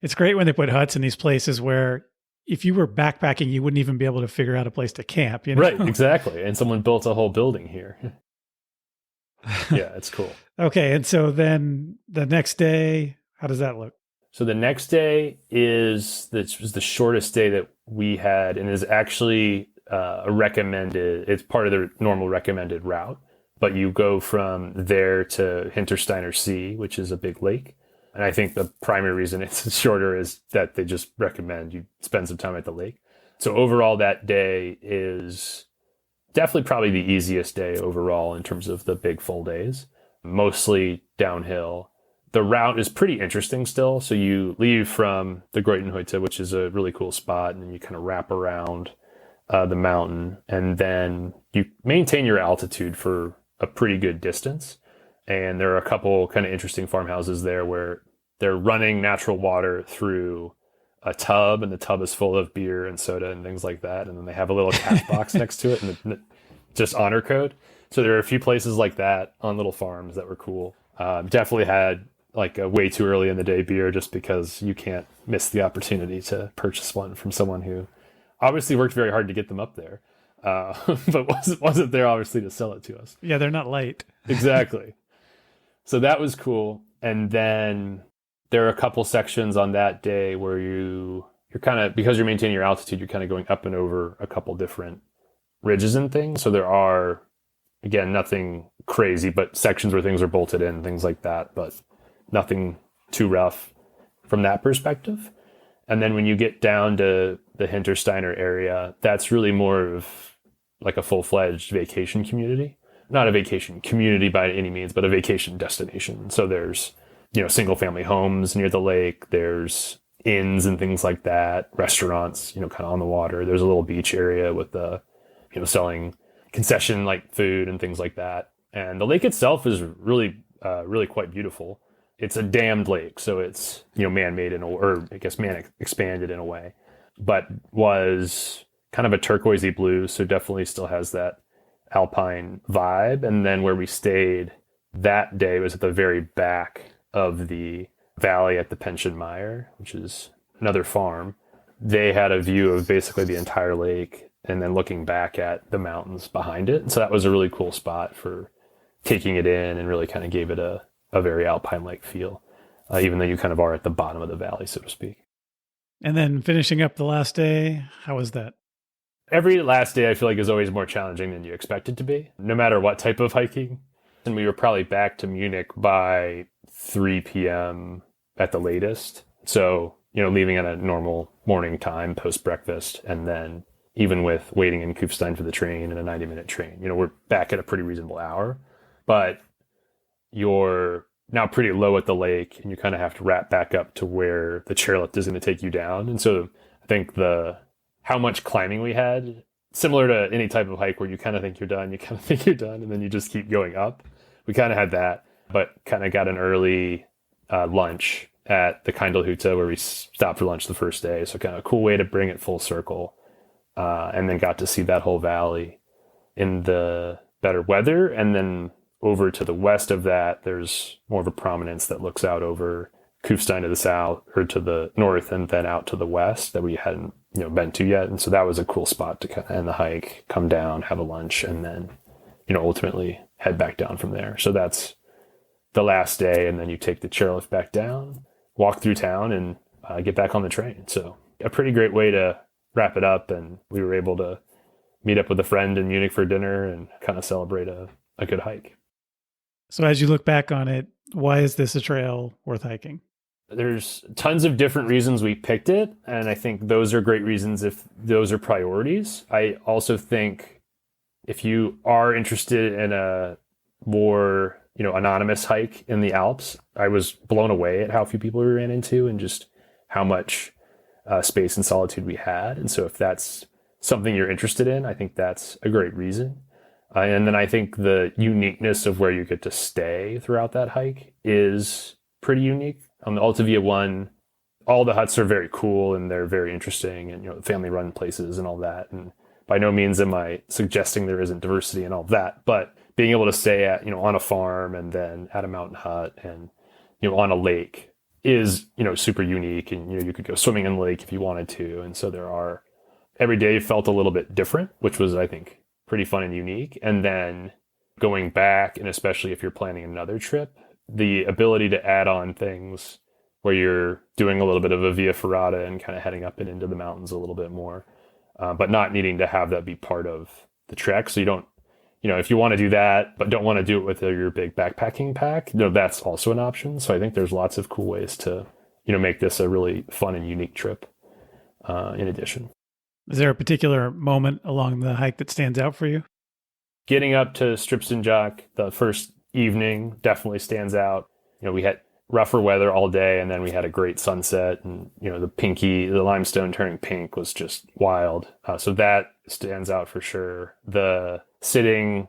It's great when they put huts in these places where if you were backpacking, you wouldn't even be able to figure out a place to camp. Right, exactly. And someone built a whole building here. Yeah, it's cool. Okay, and so then the next day, how does that look? So the next day was the shortest day that we had and is actually it's part of the normal recommended route. But you go from there to Hintersteiner See, which is a big lake. And I think the primary reason it's shorter is that they just recommend you spend some time at the lake. So overall, that day is definitely probably the easiest day overall in terms of the big full days, mostly downhill. The route is pretty interesting still. So you leave from the Grottenhütte, which is a really cool spot, and then you kind of wrap around the mountain, and then you maintain your altitude for a pretty good distance. And there are a couple kind of interesting farmhouses there where they're running natural water through a tub, and the tub is full of beer and soda and things like that. And then they have a little cash box next to it and just honor code. So there are a few places like that on little farms that were cool. Definitely had like a way too early in the day beer just because you can't miss the opportunity to purchase one from someone who obviously worked very hard to get them up there, but wasn't there obviously to sell it to us. Yeah, they're not light. Exactly. So that was cool. And then there are a couple sections on that day where you're kind of, because you're maintaining your altitude, you're kind of going up and over a couple different ridges and things. So there are, again, nothing crazy, but sections where things are bolted in, things like that, but nothing too rough from that perspective. And then when you get down to the Hintersteiner area, that's really more of like a full-fledged vacation community. Not a vacation community by any means, but a vacation destination. So there's, single family homes near the lake. There's inns and things like that, restaurants, kind of on the water. There's a little beach area with selling concession like food and things like that. And the lake itself is really, really quite beautiful. It's a dammed lake, so it's, man-made man expanded in a way, but was kind of a turquoisey blue. So definitely still has that alpine vibe. And then where we stayed that day was at the very back of the valley at the Pensionmeyer, which is another farm. They had a view of basically the entire lake and then looking back at the mountains behind it. And so that was a really cool spot for taking it in and really kind of gave it a very alpine-like feel, even though you kind of are at the bottom of the valley, so to speak. And then finishing up the last day, how was that? Every last day I feel like is always more challenging than you expect it to be, no matter what type of hiking. And we were probably back to Munich by 3 p.m. at the latest. So, leaving at a normal morning time post-breakfast, and then even with waiting in Kufstein for the train and a 90-minute train, we're back at a pretty reasonable hour. But you're now pretty low at the lake, and you kind of have to wrap back up to where the chairlift is going to take you down. And so I think how much climbing we had, similar to any type of hike where you kind of think you're done, and then you just keep going up. We kind of had that, but kind of got an early lunch at the Kindelhütte where we stopped for lunch the first day. So kind of a cool way to bring it full circle. And then got to see that whole valley in the better weather. And then over to the west of that, there's more of a prominence that looks out over Kufstein to the south, or to the north, and then out to the west that we hadn't, been to yet. And so that was a cool spot to kind of end the hike, come down, have a lunch, and then, ultimately head back down from there. So that's the last day. And then you take the chairlift back down, walk through town, and get back on the train. So a pretty great way to wrap it up. And we were able to meet up with a friend in Munich for dinner and kind of celebrate a good hike. So as you look back on it, why is this a trail worth hiking? There's tons of different reasons we picked it. And I think those are great reasons if those are priorities. I also think if you are interested in a more, anonymous hike in the Alps, I was blown away at how few people we ran into and just how much space and solitude we had. And so if that's something you're interested in, I think that's a great reason. And then I think the uniqueness of where you get to stay throughout that hike is pretty unique. On the Altavia one, all the huts are very cool and they're very interesting, and family run places and all that. And by no means am I suggesting there isn't diversity and all that, but being able to stay at, on a farm and then at a mountain hut and, on a lake is, super unique. And, you could go swimming in the lake if you wanted to. And so every day felt a little bit different, which was, I think, pretty fun and unique. And then going back, and especially if you're planning another trip, the ability to add on things where you're doing a little bit of a via ferrata and kind of heading up and into the mountains a little bit more, but not needing to have that be part of the trek. So you don't, if you want to do that, but don't want to do it with your big backpacking pack, that's also an option. So I think there's lots of cool ways to, make this a really fun and unique trip in addition. Is there a particular moment along the hike that stands out for you? Getting up to Stripsenjoch the first evening definitely stands out. We had rougher weather all day, and then we had a great sunset, and the limestone turning pink was just wild. So that stands out for sure. The sitting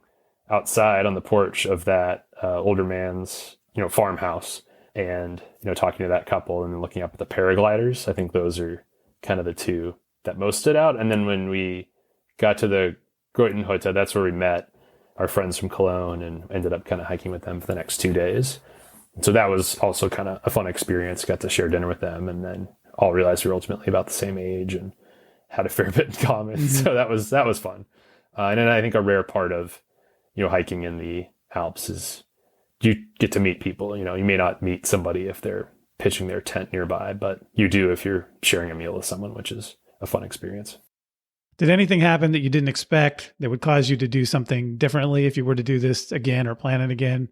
outside on the porch of that older man's farmhouse, and talking to that couple, and then looking up at the paragliders, I think those are kind of the two that most stood out. And then when we got to the Greutenhütte, that's where we met our friends from Cologne and ended up kind of hiking with them for the next 2 days. So that was also kind of a fun experience. Got to share dinner with them, and then all realized we were ultimately about the same age and had a fair bit in common. Mm-hmm. So that was fun. And then I think a rare part of, hiking in the Alps is you get to meet people. You may not meet somebody if they're pitching their tent nearby, but you do if you're sharing a meal with someone, which is a fun experience. Did anything happen that you didn't expect that would cause you to do something differently if you were to do this again or plan it again?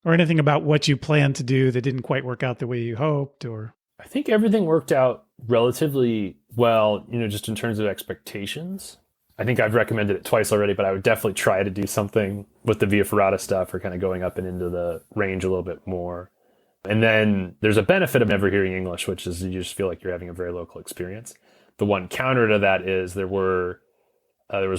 Or anything about what you planned to do that didn't quite work out the way you hoped? Or I think everything worked out relatively well, just in terms of expectations. I think I've recommended it twice already, but I would definitely try to do something with the Via Ferrata stuff or kind of going up and into the range a little bit more. And then there's a benefit of never hearing English, which is you just feel like you're having a very local experience. The one counter to that is there was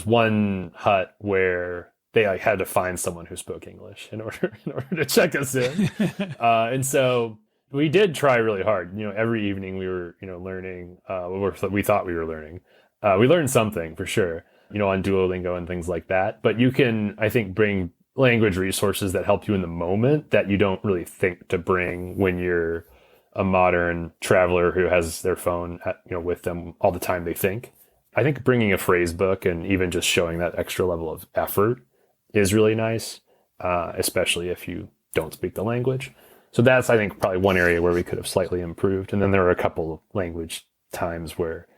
one hut where they had to find someone who spoke English in order to check us in. And so we did try really hard. Every evening we were, learning, we thought we were learning. We learned something for sure, on Duolingo and things like that. But you can, I think, bring language resources that help you in the moment that you don't really think to bring when you're a modern traveler who has their phone with them all the time, they think. I think bringing a phrase book and even just showing that extra level of effort is really nice, especially if you don't speak the language. So that's, I think, probably one area where we could have slightly improved. And then there were a couple of language times where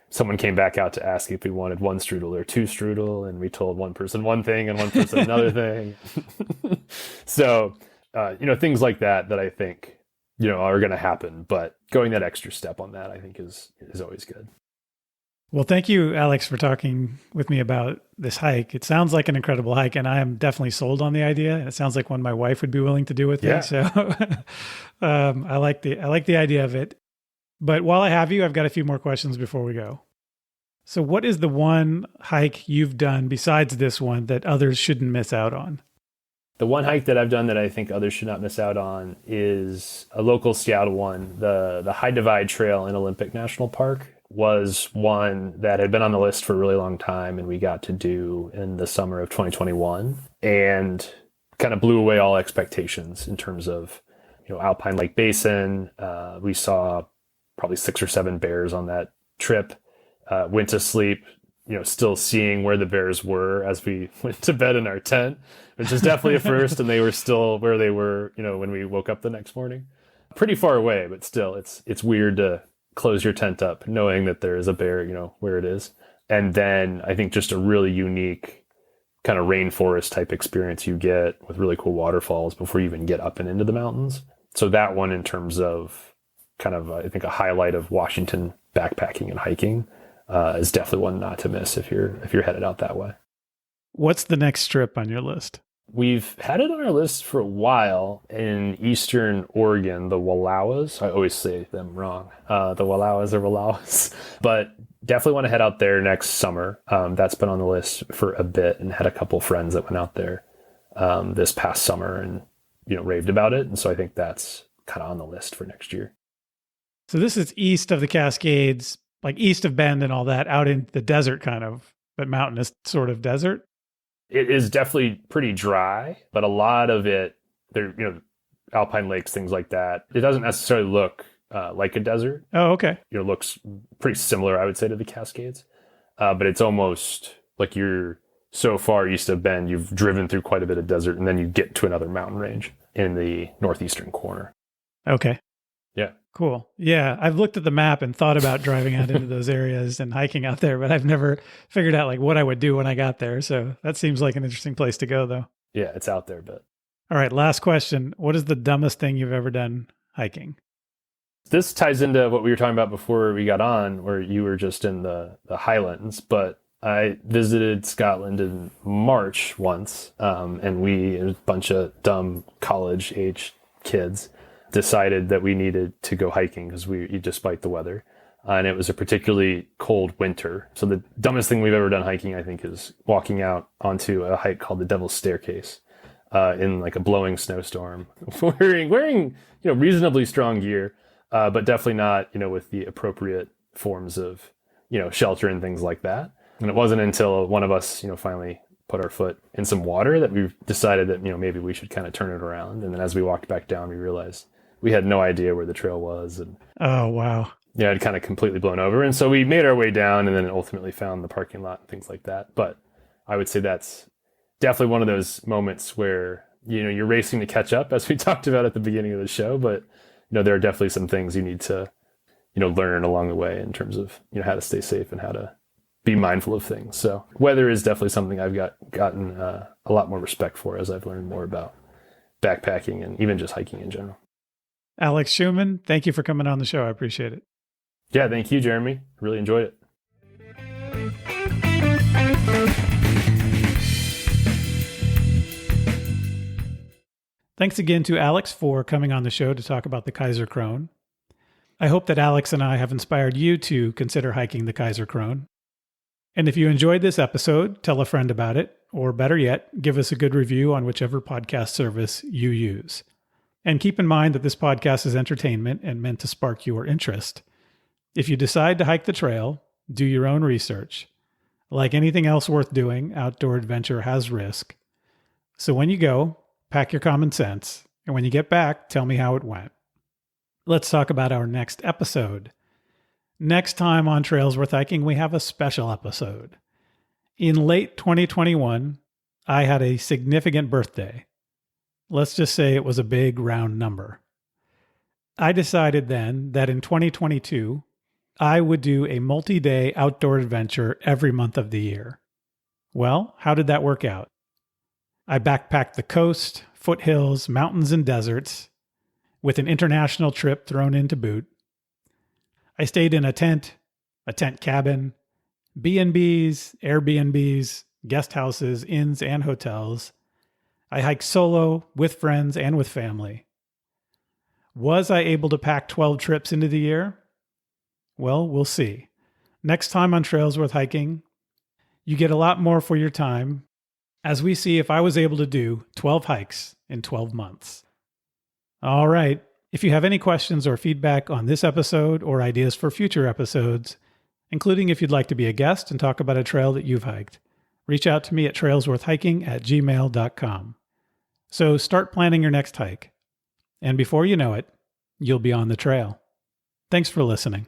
someone came back out to ask if we wanted one strudel or two strudel, and we told one person one thing and one person another thing. So, things like that I think, are going to happen. But going that extra step on that, I think, is always good. Well, thank you, Alex, for talking with me about this hike. It sounds like an incredible hike, and I am definitely sold on the idea. It sounds like one my wife would be willing to do with me. So I like the idea of it. But while I have you, I've got a few more questions before we go. So what is the one hike you've done besides this one that others shouldn't miss out on? The one hike that I've done that I think others should not miss out on is a local Seattle one. The High Divide Trail in Olympic National Park was one that had been on the list for a really long time, and we got to do in the summer of 2021 and kind of blew away all expectations in terms of, Alpine Lake Basin. We saw probably 6 or 7 bears on that trip. Went to sleep, still seeing where the bears were as we went to bed in our tent, which is definitely a first. And they were still where they were, when we woke up the next morning. Pretty far away, but still, it's weird to close your tent up knowing that there is a bear, where it is. And then I think just a really unique kind of rainforest type experience you get with really cool waterfalls before you even get up and into the mountains. So that one, in terms of kind of, I think, a highlight of Washington backpacking and hiking, is definitely one not to miss if you're headed out that way. What's the next trip on your list? We've had it on our list for a while in Eastern Oregon, the Wallowas. I always say them wrong. The Wallowas or Wallowas. But definitely want to head out there next summer. That's been on the list for a bit, and had a couple friends that went out there this past summer and, raved about it. And so I think that's kind of on the list for next year. So this is east of the Cascades, like east of Bend and all that, out in the desert kind of, but mountainous sort of desert. It is definitely pretty dry, but a lot of it, there, alpine lakes, things like that. It doesn't necessarily look like a desert. Oh, okay. It looks pretty similar, I would say, to the Cascades. But it's almost like you're so far east of Bend, you've driven through quite a bit of desert, and then you get to another mountain range in the northeastern corner. Okay. Yeah. Cool. Yeah. I've looked at the map and thought about driving out into those areas and hiking out there, but I've never figured out like what I would do when I got there. So that seems like an interesting place to go though. Yeah, it's out there, but. All right. Last question. What is the dumbest thing you've ever done hiking? This ties into what we were talking about before we got on, where you were just in the Highlands, but I visited Scotland in March once, and a bunch of dumb college-age kids, decided that we needed to go hiking despite the weather. And it was a particularly cold winter. So the dumbest thing we've ever done hiking, I think, is walking out onto a hike called the Devil's Staircase in like a blowing snowstorm, wearing reasonably strong gear, but definitely not with the appropriate forms of shelter and things like that. And it wasn't until one of us finally put our foot in some water that we decided that, maybe we should kind of turn it around. And then as we walked back down, we realized we had no idea where the trail was. And oh, wow. yeah, it kind of completely blown over. And so we made our way down and then ultimately found the parking lot and things like that. But I would say that's definitely one of those moments where, you're racing to catch up, as we talked about at the beginning of the show. But, there are definitely some things you need to, learn along the way in terms of, how to stay safe and how to be mindful of things. So weather is definitely something I've gotten a lot more respect for as I've learned more about backpacking and even just hiking in general. Alex Schoemann, thank you for coming on the show. I appreciate it. Yeah, thank you, Jeremy. Really enjoyed it. Thanks again to Alex for coming on the show to talk about the Kaiserkrone. I hope that Alex and I have inspired you to consider hiking the Kaiserkrone. And if you enjoyed this episode, tell a friend about it, or better yet, give us a good review on whichever podcast service you use. And keep in mind that this podcast is entertainment and meant to spark your interest. If you decide to hike the trail, do your own research. Like anything else worth doing, outdoor adventure has risk. So when you go, pack your common sense, and when you get back, tell me how it went. Let's talk about our next episode. Next time on Trails Worth Hiking, we have a special episode. In late 2021, I had a significant birthday. Let's just say it was a big round number. I decided then that in 2022, I would do a multi-day outdoor adventure every month of the year. Well, how did that work out? I backpacked the coast, foothills, mountains, and deserts with an international trip thrown in to boot. I stayed in a tent cabin, B&Bs, Airbnbs, guest houses, inns, and hotels. I hiked solo, with friends, and with family. Was I able to pack 12 trips into the year? Well, we'll see. Next time on Trails Worth Hiking, you get a lot more for your time as we see if I was able to do 12 hikes in 12 months. All right. If you have any questions or feedback on this episode or ideas for future episodes, including if you'd like to be a guest and talk about a trail that you've hiked, reach out to me at trailsworthhiking@gmail.com. So start planning your next hike. And before you know it, you'll be on the trail. Thanks for listening.